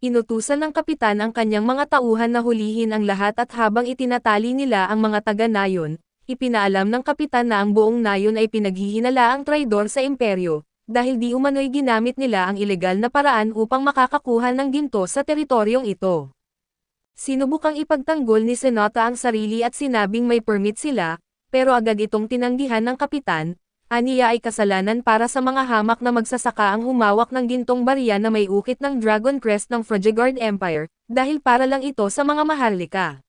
Inutusan ng kapitan ang kanyang mga tauhan na hulihin ang lahat at habang itinatali nila ang mga taga-nayon, ipinaalam ng kapitan na ang buong nayon ay pinaghihinala ang traidor sa imperyo, dahil di umano'y ginamit nila ang ilegal na paraan upang makakakuha ng ginto sa teritoryong ito. Sinubukang ipagtanggol ni Sonata ang sarili at sinabing may permit sila, pero agad itong tinanggihan ng kapitan. Aniya ay kasalanan para sa mga hamak na magsasaka ang humawak ng gintong barya na may ukit ng Dragon Crest ng Frajigard Empire, dahil para lang ito sa mga maharlika.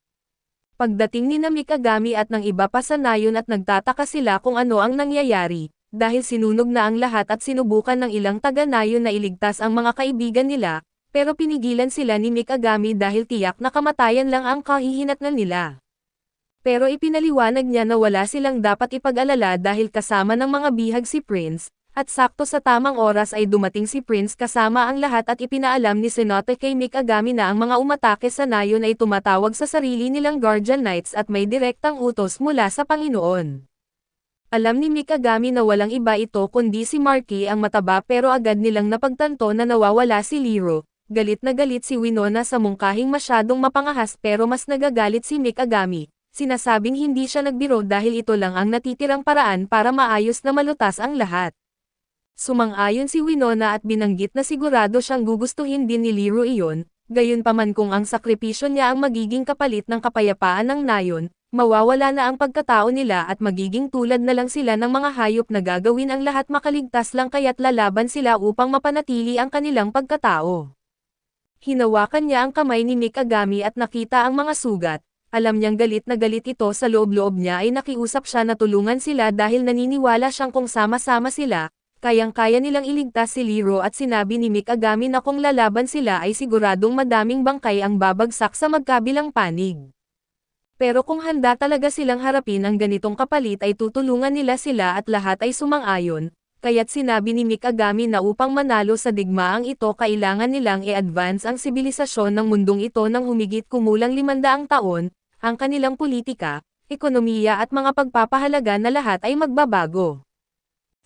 Pagdating ni Mikagami at ng iba pa sa nayon at nagtataka sila kung ano ang nangyayari, dahil sinunog na ang lahat at sinubukan ng ilang taga-nayon na iligtas ang mga kaibigan nila, pero pinigilan sila ni Mikagami dahil tiyak na kamatayan lang ang kahihinatnan nila. Pero ipinaliwanag niya na wala silang dapat ipag-alala dahil kasama ng mga bihag si Prince, at sakto sa tamang oras ay dumating si Prince kasama ang lahat at ipinaalam ni Tsunade kay Mikagami na ang mga umatake sa nayon ay tumatawag sa sarili nilang Guardian Knights at may direktang utos mula sa Panginoon. Alam ni Mikagami na walang iba ito kundi si Marky ang mataba pero agad nilang napagtanto na nawawala si Liro. Galit na galit si Winona sa mungkahing masyadong mapangahas pero mas nagagalit si Mikagami. Sinasabing hindi siya nagbiro dahil ito lang ang natitirang paraan para maayos na malutas ang lahat. Sumang-ayon si Winona at binanggit na sigurado siyang gugustuhin din ni Liro iyon, gayunpaman kung ang sakripisyo niya ang magiging kapalit ng kapayapaan ng nayon, mawawala na ang pagkatao nila at magiging tulad na lang sila ng mga hayop na gagawin ang lahat makaligtas lang kaya't lalaban sila upang mapanatili ang kanilang pagkatao. Hinawakan niya ang kamay ni Mikagami at nakita ang mga sugat. Alam niyang galit na galit ito sa loob-loob niya ay nakiusap siya na tulungan sila dahil naniniwala siyang kung sama-sama sila, kayang-kaya nilang iligtas si Liro at sinabi ni Mikagami na kung lalaban sila ay siguradong madaming bangkay ang babagsak sa magkabilang panig. Pero kung handa talaga silang harapin ang ganitong kapalit ay tutulungan nila sila at lahat ay sumang-ayon, kaya't sinabi ni Mikagami na upang manalo sa digmaang ito kailangan nilang i-advance ang sibilisasyon ng mundong ito ng humigit kumulang 500 taon, ang kanilang politika, ekonomiya at mga pagpapahalaga na lahat ay magbabago.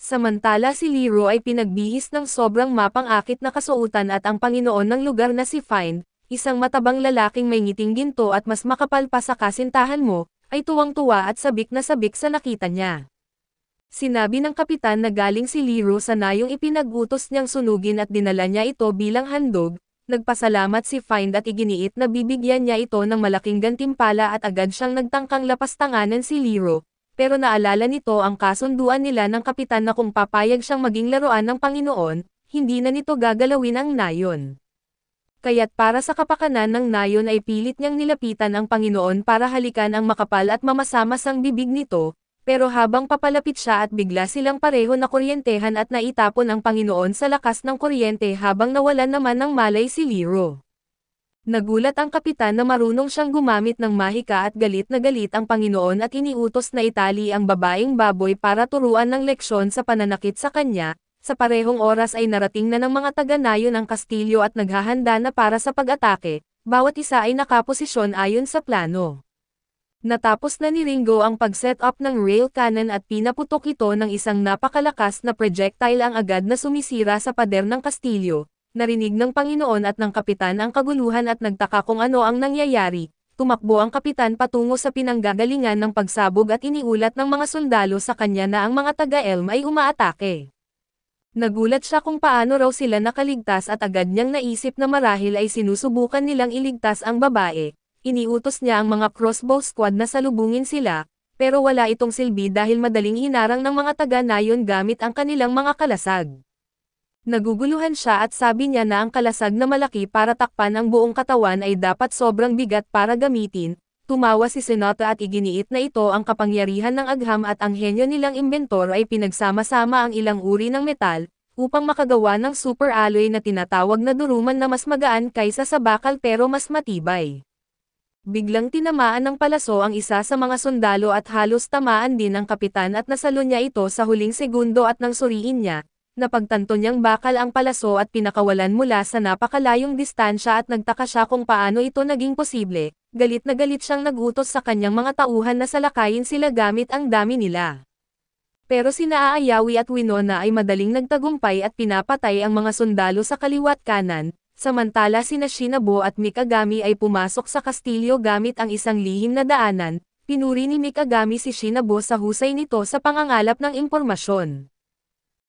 Samantala si Liro ay pinagbihis ng sobrang mapang-akit na kasuotan at ang Panginoon ng lugar na si Find, isang matabang lalaking may ngiting ginto at mas makapal pa sa kasintahan mo, ay tuwang-tuwa at sabik na sabik sa nakita niya. Sinabi ng kapitan na galing si Liro sa nayong ipinag-utos niyang sunugin at dinala niya ito bilang handog, nagpasalamat si Find at iginiit na bibigyan niya ito ng malaking gantimpala at agad siyang nagtangkang lapastanganan si Liro. Pero naalala nito ang kasunduan nila ng kapitan na kung papayag siyang maging laruan ng Panginoon, hindi na nito gagalawin ang nayon. Kaya't para sa kapakanan ng nayon ay pilit niyang nilapitan ang Panginoon para halikan ang makapal at mamasamasang bibig nito, pero habang papalapit siya at bigla silang pareho na kuryentehan at naitapon ang Panginoon sa lakas ng kuryente habang nawalan naman ng malay si Liro. Nagulat ang kapitan na marunong siyang gumamit ng mahika at galit na galit ang Panginoon at iniutos na itali ang babaeng baboy para turuan ng leksyon sa pananakit sa kanya. Sa parehong oras ay narating na ng mga taga-nayon ang kastilyo at naghahanda na para sa pag-atake, bawat isa ay nakaposisyon ayon sa plano. Natapos na ni Ringo ang pag-set up ng rail cannon at pinaputok ito ng isang napakalakas na projectile ang agad na sumisira sa pader ng kastilyo. Narinig ng Panginoon at ng kapitan ang kaguluhan at nagtaka kung ano ang nangyayari. Tumakbo ang kapitan patungo sa pinanggagalingan ng pagsabog at iniulat ng mga sundalo sa kanya na ang mga taga-Elm ay umaatake. Nagulat siya kung paano raw sila nakaligtas at agad niyang naisip na marahil ay sinusubukan nilang iligtas ang babae. Iniutos niya ang mga crossbow squad na salubungin sila, pero wala itong silbi dahil madaling hinarang ng mga taga-nayon gamit ang kanilang mga kalasag. Naguguluhan siya at sabi niya na ang kalasag na malaki para takpan ang buong katawan ay dapat sobrang bigat para gamitin. Tumawa si Tsunade at iginiit na ito ang kapangyarihan ng agham at ang henyo nilang imbentor ay pinagsama-sama ang ilang uri ng metal, upang makagawa ng super alloy na tinatawag na duruman na mas magaan kaysa sa bakal pero mas matibay. Biglang tinamaan ng palaso ang isa sa mga sundalo at halos tamaan din ang kapitan at nasalo niya ito sa huling segundo at nang suriin niya. Napagtanto niyang bakal ang palaso at pinakawalan mula sa napakalayong distansya at nagtaka siya kung paano ito naging posible. Galit na galit siyang nagutos sa kanyang mga tauhan na salakayin sila gamit ang dami nila. Pero sina Aayawi at Winona ay madaling nagtagumpay at pinapatay ang mga sundalo sa kaliwat kanan, samantala sina Shinabo at Mikagami ay pumasok sa kastilyo gamit ang isang lihim na daanan. Pinuri ni Mikagami si Shinabo sa husay nito sa pangangalap ng impormasyon.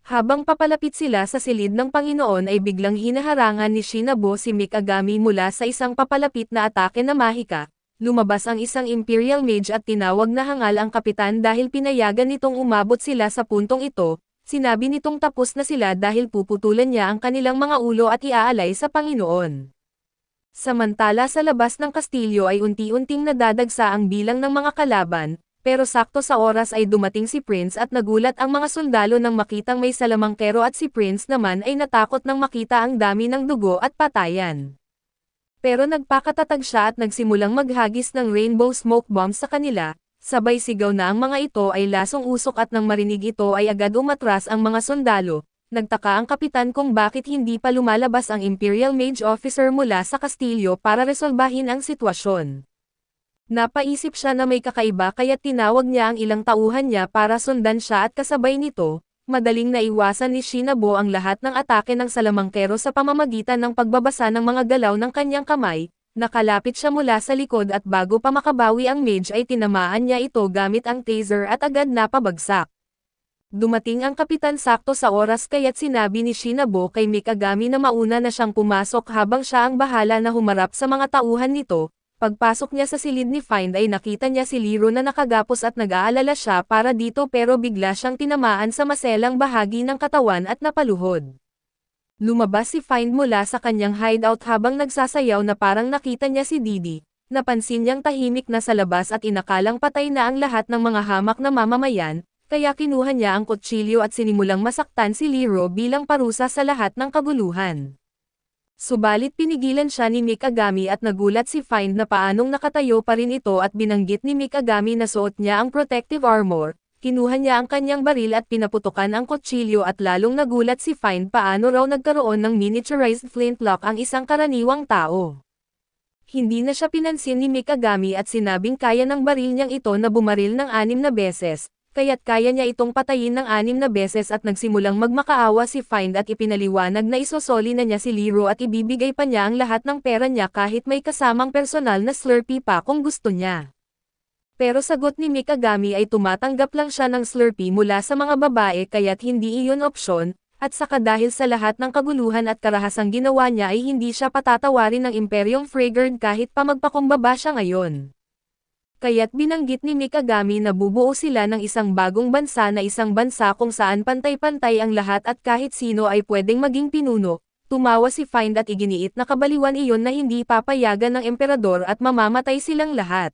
Habang papalapit sila sa silid ng Panginoon ay biglang hinaharangan ni Shinabo si Mikagami mula sa isang papalapit na atake na mahika. Lumabas ang isang Imperial Mage at tinawag na hangal ang kapitan dahil pinayagan nitong umabot sila sa puntong ito. Sinabi nitong tapos na sila dahil puputulan niya ang kanilang mga ulo at iaalay sa Panginoon. Samantala sa labas ng kastilyo ay unti-unting nadadagsa ang bilang ng mga kalaban. Pero sakto sa oras ay dumating si Prince at nagulat ang mga sundalo nang makitang may salamangkero at si Prince naman ay natakot nang makita ang dami ng dugo at patayan. Pero nagpakatatag siya at nagsimulang maghagis ng rainbow smoke bomb sa kanila, sabay sigaw na ang mga ito ay lasong usok at nang marinig ito ay agad umatras ang mga sundalo. Nagtaka ang kapitan kung bakit hindi pa lumalabas ang Imperial Mage Officer mula sa kastilyo para resolbahin ang sitwasyon. Napaisip siya na may kakaiba kaya tinawag niya ang ilang tauhan niya para sundan siya at kasabay nito, madaling naiwasan ni Shinabo ang lahat ng atake ng salamangkero sa pamamagitan ng pagbabasa ng mga galaw ng kanyang kamay. Nakalapit siya mula sa likod at bago pa makabawi ang mage ay tinamaan niya ito gamit ang taser at agad napabagsak. Dumating ang kapitan sakto sa oras kaya't sinabi ni Shinabo kay Mikagami na mauna na siyang pumasok habang siya ang bahala na humarap sa mga tauhan nito. Pagpasok niya sa silid ni Find ay nakita niya si Liro na nakagapos at nag-aalala siya para dito pero bigla siyang tinamaan sa maselang bahagi ng katawan at napaluhod. Lumabas si Find mula sa kanyang hideout habang nagsasayaw na parang nakita niya si Didi. Napansin niyang tahimik na sa labas at inakalang patay na ang lahat ng mga hamak na mamamayan, kaya kinuha niya ang kutsilyo at sinimulang masaktan si Liro bilang parusa sa lahat ng kaguluhan. Subalit pinigilan siya ni Mikagami at nagulat si Find na paanong nakatayo pa rin ito at binanggit ni Mikagami na suot niya ang protective armor, kinuha niya ang kanyang baril at pinaputukan ang kutsilyo at lalong nagulat si Find paano raw nagkaroon ng miniaturized flintlock ang isang karaniwang tao. Hindi na siya pinansin ni Mikagami at sinabing kaya ng baril niyang ito na bumaril ng 6 na beses, kaya't kaya niya itong patayin ng 6 na beses at nagsimulang magmakaawa si Find at ipinaliwanag na isosoli na niya si Liro at ibibigay pa niya ang lahat ng pera niya kahit may kasamang personal na Slurpee pa kung gusto niya. Pero sagot ni Mikagami ay tumatanggap lang siya ng Slurpee mula sa mga babae kaya't hindi iyon opsyon, at saka dahil sa lahat ng kaguluhan at karahasang ginawa niya ay hindi siya patatawarin ng Imperyong Freyguard kahit pa magpakumbaba siya ngayon. Kaya't binanggit ni Mikagami na bubuo sila ng isang bagong bansa na isang bansa kung saan pantay-pantay ang lahat at kahit sino ay pwedeng maging pinuno. Tumawa si Find at iginiit na kabaliwan iyon na hindi papayagan ng emperador at mamamatay silang lahat.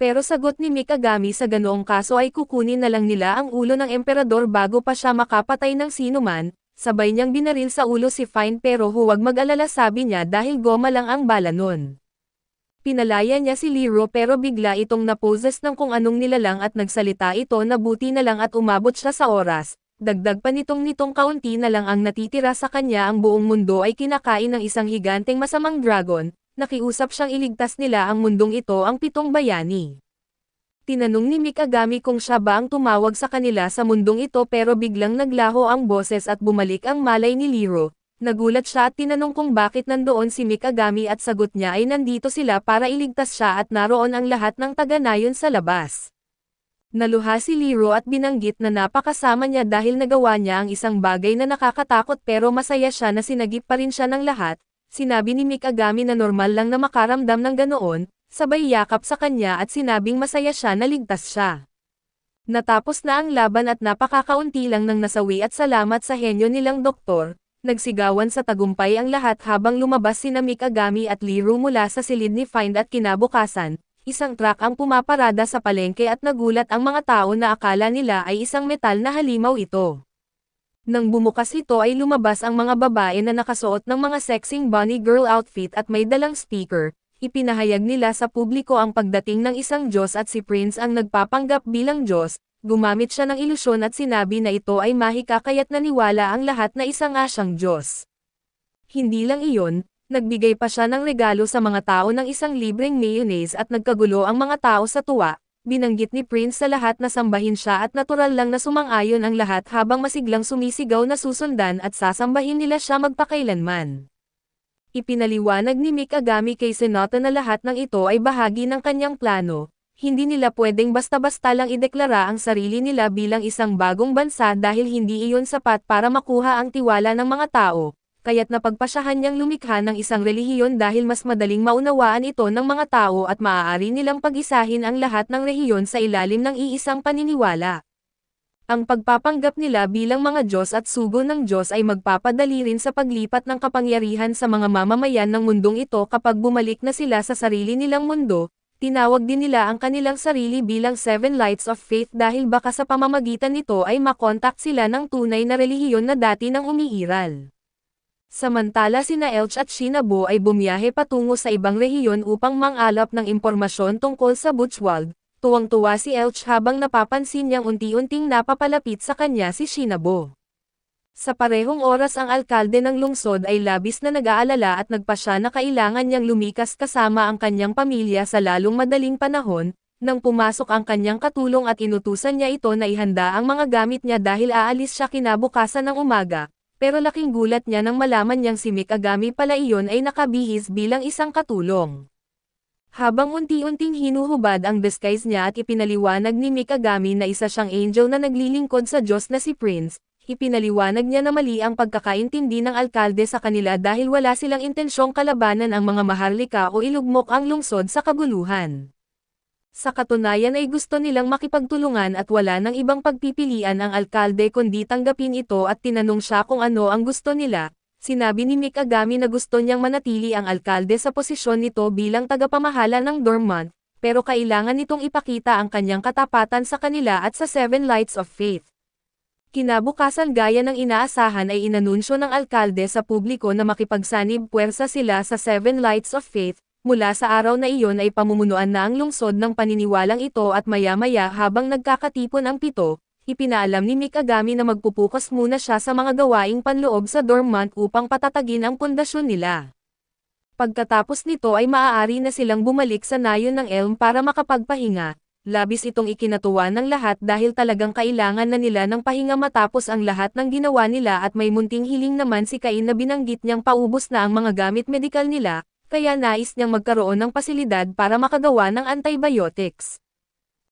Pero sagot ni Mikagami sa ganoong kaso ay kukunin na lang nila ang ulo ng emperador bago pa siya makapatay ng sinuman, sabay niyang binaril sa ulo si Find pero huwag mag-alala sabi niya dahil goma lang ang bala nun. Pinalaya niya si Liro pero bigla itong naposes ng kung anong nilalang at nagsalita ito na buti na lang at umabot siya sa oras, dagdag pa nitong kaunti na lang ang natitira sa kanya ang buong mundo ay kinakain ng isang higanteng masamang dragon, nakiusap siyang iligtas nila ang mundong ito ang 7 bayani. Tinanong ni Mikagami kung siya ba ang tumawag sa kanila sa mundong ito pero biglang naglaho ang boses at bumalik ang malay ni Liro. Nagulat siya at tinanong kung bakit nandoon si Mikagami at sagot niya ay nandito sila para iligtas siya at naroon ang lahat ng taga-nayon sa labas. Naluha si Liro at binanggit na napakasama niya dahil nagawa niya ang isang bagay na nakakatakot pero masaya siya na sinagip pa rin siya ng lahat. Sinabi ni Mikagami na normal lang na makaramdam ng ganoon, sabay yakap sa kanya at sinabing masaya siya na ligtas siya. Natapos na ang laban at napakakaunti lang ng nasawi at salamat sa henyo nilang doktor. Nagsigawan sa tagumpay ang lahat habang lumabas sina Mikagami at Liro mula sa silid ni Find at kinabukasan, isang truck ang pumaparada sa palengke at nagulat ang mga tao na akala nila ay isang metal na halimaw ito. Nang bumukas ito ay lumabas ang mga babae na nakasuot ng mga sexing bunny girl outfit at may dalang speaker, ipinahayag nila sa publiko ang pagdating ng isang Diyos at si Prince ang nagpapanggap bilang Diyos. Gumamit siya ng ilusyon at sinabi na ito ay mahika kaya't naniwala ang lahat na isang siyang Diyos. Hindi lang iyon, nagbigay pa siya ng regalo sa mga tao ng isang libreng mayonnaise at nagkagulo ang mga tao sa tuwa. Binanggit ni Prince sa lahat na sambahin siya at natural lang na sumang-ayon ang lahat habang masiglang sumisigaw na susundan at sasambahin nila siya magpakailanman. Ipinaliwanag ni Mikagami kay Senata na lahat ng ito ay bahagi ng kanyang plano. Hindi nila pwedeng basta-basta lang ideklara ang sarili nila bilang isang bagong bansa dahil hindi iyon sapat para makuha ang tiwala ng mga tao, kaya't napagpasyahan niyang lumikha ng isang relihiyon dahil mas madaling maunawaan ito ng mga tao at maaari nilang pag-isahin ang lahat ng rehiyon sa ilalim ng iisang paniniwala. Ang pagpapanggap nila bilang mga Diyos at sugo ng Diyos ay magpapadali rin sa paglipat ng kapangyarihan sa mga mamamayan ng mundong ito kapag bumalik na sila sa sarili nilang mundo. Tinawag din nila ang kanilang sarili bilang Seven Lights of Faith dahil baka sa pamamagitan nito ay makontak sila ng tunay na relihiyon na dati nang umiiral. Samantala sina Elch at Shinabo ay bumiyahe patungo sa ibang rehiyon upang mangalap ng impormasyon tungkol sa Buchwald. Tuwang-tuwa si Elch habang napapansin niyang unti-unting napapalapit sa kanya si Shinabo. Sa parehong oras ang alkalde ng lungsod ay labis na nag-aalala at nagpasya na kailangan niyang lumikas kasama ang kanyang pamilya sa lalong madaling panahon, nang pumasok ang kanyang katulong at inutusan niya ito na ihanda ang mga gamit niya dahil aalis siya kinabukasan ng umaga, pero laking gulat niya nang malaman niyang si Mikagami pala iyon ay nakabihis bilang isang katulong. Habang unti-unting hinuhubad ang disguise niya at ipinaliwanag ni Mikagami na isa siyang angel na naglilingkod sa Diyos na si Prince, ipinaliwanag niya na mali ang pagkakaintindi ng alkalde sa kanila dahil wala silang intensyong kalabanan ang mga maharlika o ilugmok ang lungsod sa kaguluhan. Sa katunayan ay gusto nilang makipagtulungan at wala nang ibang pagpipilian ang alkalde kundi tanggapin ito at tinanong siya kung ano ang gusto nila. Sinabi ni Mikagami na gusto niyang manatili ang alkalde sa posisyon nito bilang tagapamahala ng Dormont, pero kailangan nitong ipakita ang kanyang katapatan sa kanila at sa Seven Lights of Faith. Kinabukasan gaya ng inaasahan ay inanunsyo ng alkalde sa publiko na makipagsanib puwersa sila sa Seven Lights of Faith. Mula sa araw na iyon ay pamumunuan na ang lungsod ng paniniwalang ito at maya-maya habang nagkakatipon ang pito, ipinaalam ni Mikagami na magpupukas muna siya sa mga gawaing panloob sa Dormont upang patatagin ang pundasyon nila. Pagkatapos nito ay maaari na silang bumalik sa nayon ng Elm para makapagpahinga. Labis itong ikinatuwa ng lahat dahil talagang kailangan na nila ng pahinga matapos ang lahat ng ginawa nila at may munting hiling naman si Cain na binanggit niyang paubos na ang mga gamit medikal nila, kaya nais niyang magkaroon ng pasilidad para makagawa ng antibiotics.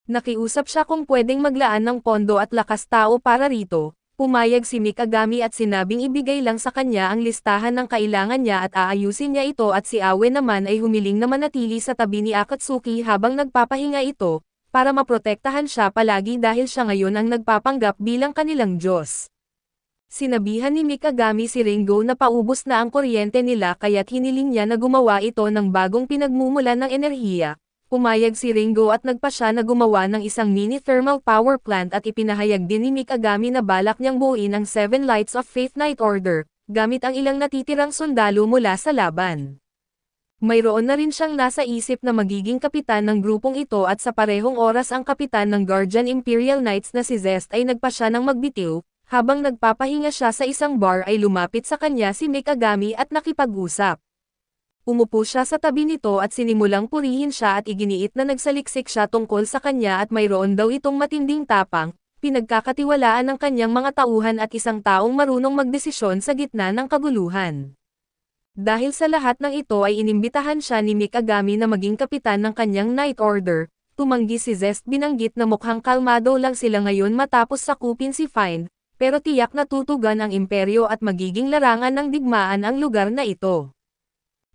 Nakiusap siya kung pwedeng maglaan ng pondo at lakas tao para rito, pumayag si Mikagami at sinabing ibigay lang sa kanya ang listahan ng kailangan niya at aayusin niya ito at si Awe naman ay humiling na manatili sa tabi ni Akatsuki habang nagpapahinga ito, para maprotektahan siya palagi dahil siya ngayon ang nagpapanggap bilang kanilang Diyos. Sinabihan ni Mikagami si Ringo na paubos na ang kuryente nila kaya't hiniling niya na gumawa ito ng bagong pinagmumulan ng enerhiya. Pumayag si Ringo at nagpasya na gumawa ng isang mini thermal power plant at ipinahayag din ni Mikagami na balak niyang buuin ang Seven Lights of Faith Night Order, gamit ang ilang natitirang sundalo mula sa laban. Mayroon na rin siyang nasa isip na magiging kapitan ng grupong ito at sa parehong oras ang kapitan ng Guardian Imperial Knights na si Zest ay nagpasya ng magbitiw, habang nagpapahinga siya sa isang bar ay lumapit sa kanya si Mikagami at nakipag-usap. Umupo siya sa tabi nito at sinimulang purihin siya at iginiit na nagsaliksik siya tungkol sa kanya at mayroon daw itong matinding tapang, pinagkakatiwalaan ng kanyang mga tauhan at isang taong marunong magdesisyon sa gitna ng kaguluhan. Dahil sa lahat ng ito ay inimbitahan siya ni Mikagami na maging kapitan ng kanyang Night Order, tumanggi si Zest binanggit na mukhang kalmado lang sila ngayon matapos sakupin si Find, pero tiyak na tutugan ang imperyo at magiging larangan ng digmaan ang lugar na ito.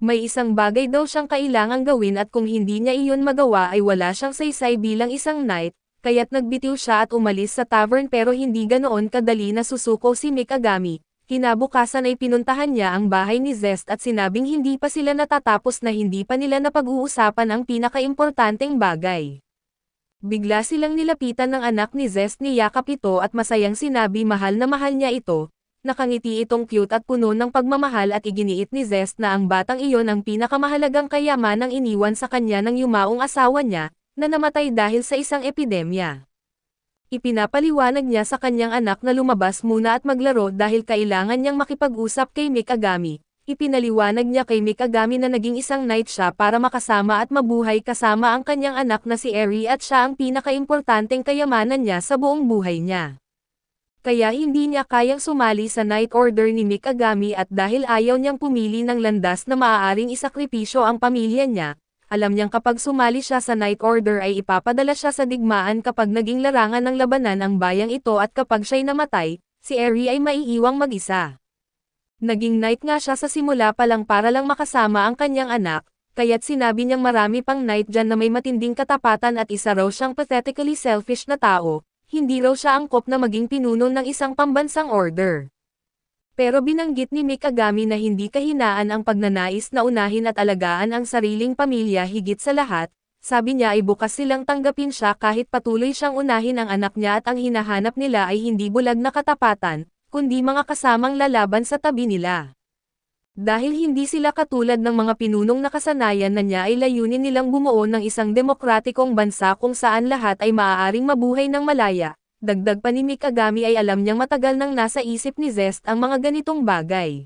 May isang bagay daw siyang kailangang gawin at kung hindi niya iyon magawa ay wala siyang saysay bilang isang knight, kaya't nagbitiw siya at umalis sa tavern pero hindi ganoon kadali na susuko si Mikagami. Kinabukasan ay pinuntahan niya ang bahay ni Zest at sinabing hindi pa sila natatapos na hindi pa nila napag-uusapan ang pinakaimportanteng bagay. Bigla silang nilapitan ng anak ni Zest ni yakap ito at masayang sinabi mahal niya ito. Nakangiti itong cute at puno ng pagmamahal at iginiit ni Zest na ang batang iyon ang pinakamahalagang kayamanang iniwan sa kanya ng yumaong asawa niya, na namatay dahil sa isang epidemya. Ipinapaliwanag niya sa kanyang anak na lumabas muna at maglaro dahil kailangan niyang makipag-usap kay Mikagami. Ipinaliwanag niya kay Mikagami na naging isang knight siya para makasama at mabuhay kasama ang kanyang anak na si Eri at siya ang pinakaimportanteng kayamanan niya sa buong buhay niya. Kaya hindi niya kayang sumali sa Night Order ni Mikagami at dahil ayaw niyang pumili ng landas na maaaring isakripisyo ang pamilya niya, alam niyang kapag sumali siya sa Night Order ay ipapadala siya sa digmaan kapag naging larangan ng labanan ang bayang ito at kapag siya'y namatay, si Eri ay maiiwang mag-isa. Naging knight nga siya sa simula pa lang para lang makasama ang kanyang anak, kaya't sinabi niyang marami pang knight dyan na may matinding katapatan at isa raw siyang pathetically selfish na tao, hindi raw siya angkop na maging pinuno ng isang pambansang order. Pero binanggit ni Mikagami na hindi kahinaan ang pagnanais na unahin at alagaan ang sariling pamilya higit sa lahat, Sabi niya ay bukas silang tanggapin siya kahit patuloy siyang unahin ang anak niya at ang hinahanap nila ay hindi bulag na katapatan, kundi mga kasamang lalaban sa tabi nila. Dahil hindi sila katulad ng mga pinunong nakasanayan na niya ay layunin nilang bumuo ng isang demokratikong bansa kung saan lahat ay maaaring mabuhay ng malaya. Dagdag pa ni Mikagami ay alam niyang matagal nang nasa isip ni Zest ang mga ganitong bagay.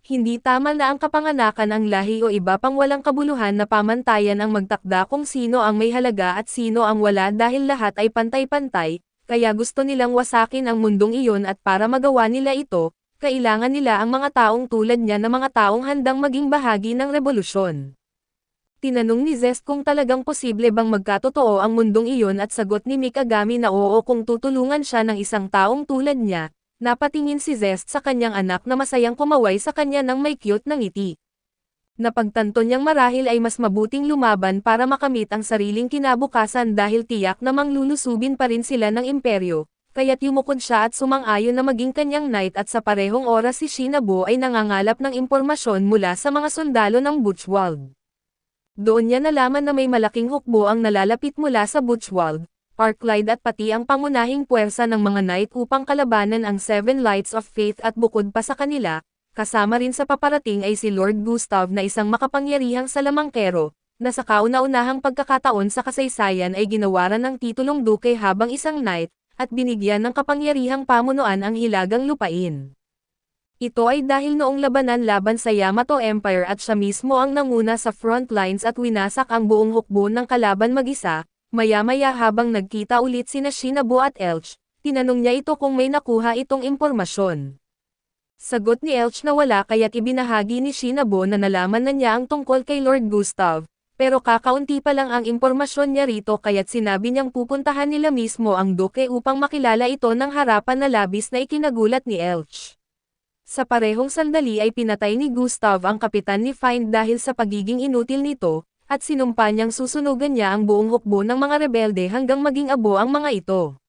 Hindi tama na ang kapanganakan ang lahi o iba pang walang kabuluhan na pamantayan ang magtakda kung sino ang may halaga at sino ang wala dahil lahat ay pantay-pantay, kaya gusto nilang wasakin ang mundong iyon at para magawa nila ito, kailangan nila ang mga taong tulad niya na mga taong handang maging bahagi ng revolusyon. Tinanong ni Zest kung talagang posible bang magkatotoo ang mundong iyon at sagot ni Mikagami na oo kung tutulungan siya ng isang taong tulad niya. Napatingin si Zest sa kanyang anak na masayang kumaway sa kanya ng may cute na ngiti. Napagtanto niyang marahil ay mas mabuting lumaban para makamit ang sariling kinabukasan dahil tiyak na manglulusubin pa rin sila ng imperyo, kaya't yumukod siya at sumang-ayon na maging kanyang knight at sa parehong oras si Shinabo ay nangangalap ng impormasyon mula sa mga sundalo ng Buchwald. Doon niya nalaman na may malaking hukbo ang nalalapit mula sa Buchwald, Parklight at pati ang pangunahing puwersa ng mga knight upang kalabanan ang Seven Lights of Faith at bukod pa sa kanila, kasama rin sa paparating ay si Lord Gustav na isang makapangyarihang salamangkero, na sa kauna-unahang pagkakataon sa kasaysayan ay ginawaran ng titulong duke habang isang knight, at binigyan ng kapangyarihang pamunuan ang hilagang lupain. Ito ay dahil noong labanan laban sa Yamato Empire at siya mismo ang nanguna sa front lines at winasak ang buong hukbo ng kalaban mag-isa. Maya-maya habang nagkita ulit sina Shinabo at Elch, tinanong niya ito kung may nakuha itong impormasyon. Sagot ni Elch na wala kaya't ibinahagi ni Shinabo na nalaman na niya ang tungkol kay Lord Gustav, pero kakaunti pa lang ang impormasyon niya rito kaya't sinabi niyang pupuntahan nila mismo ang duke upang makilala ito ng harapan na labis na ikinagulat ni Elch. Sa parehong sandali ay pinatay ni Gustav ang kapitan ni Find dahil sa pagiging inutil nito, at sinumpa niyang susunugan niya ang buong hukbo ng mga rebelde hanggang maging abo ang mga ito.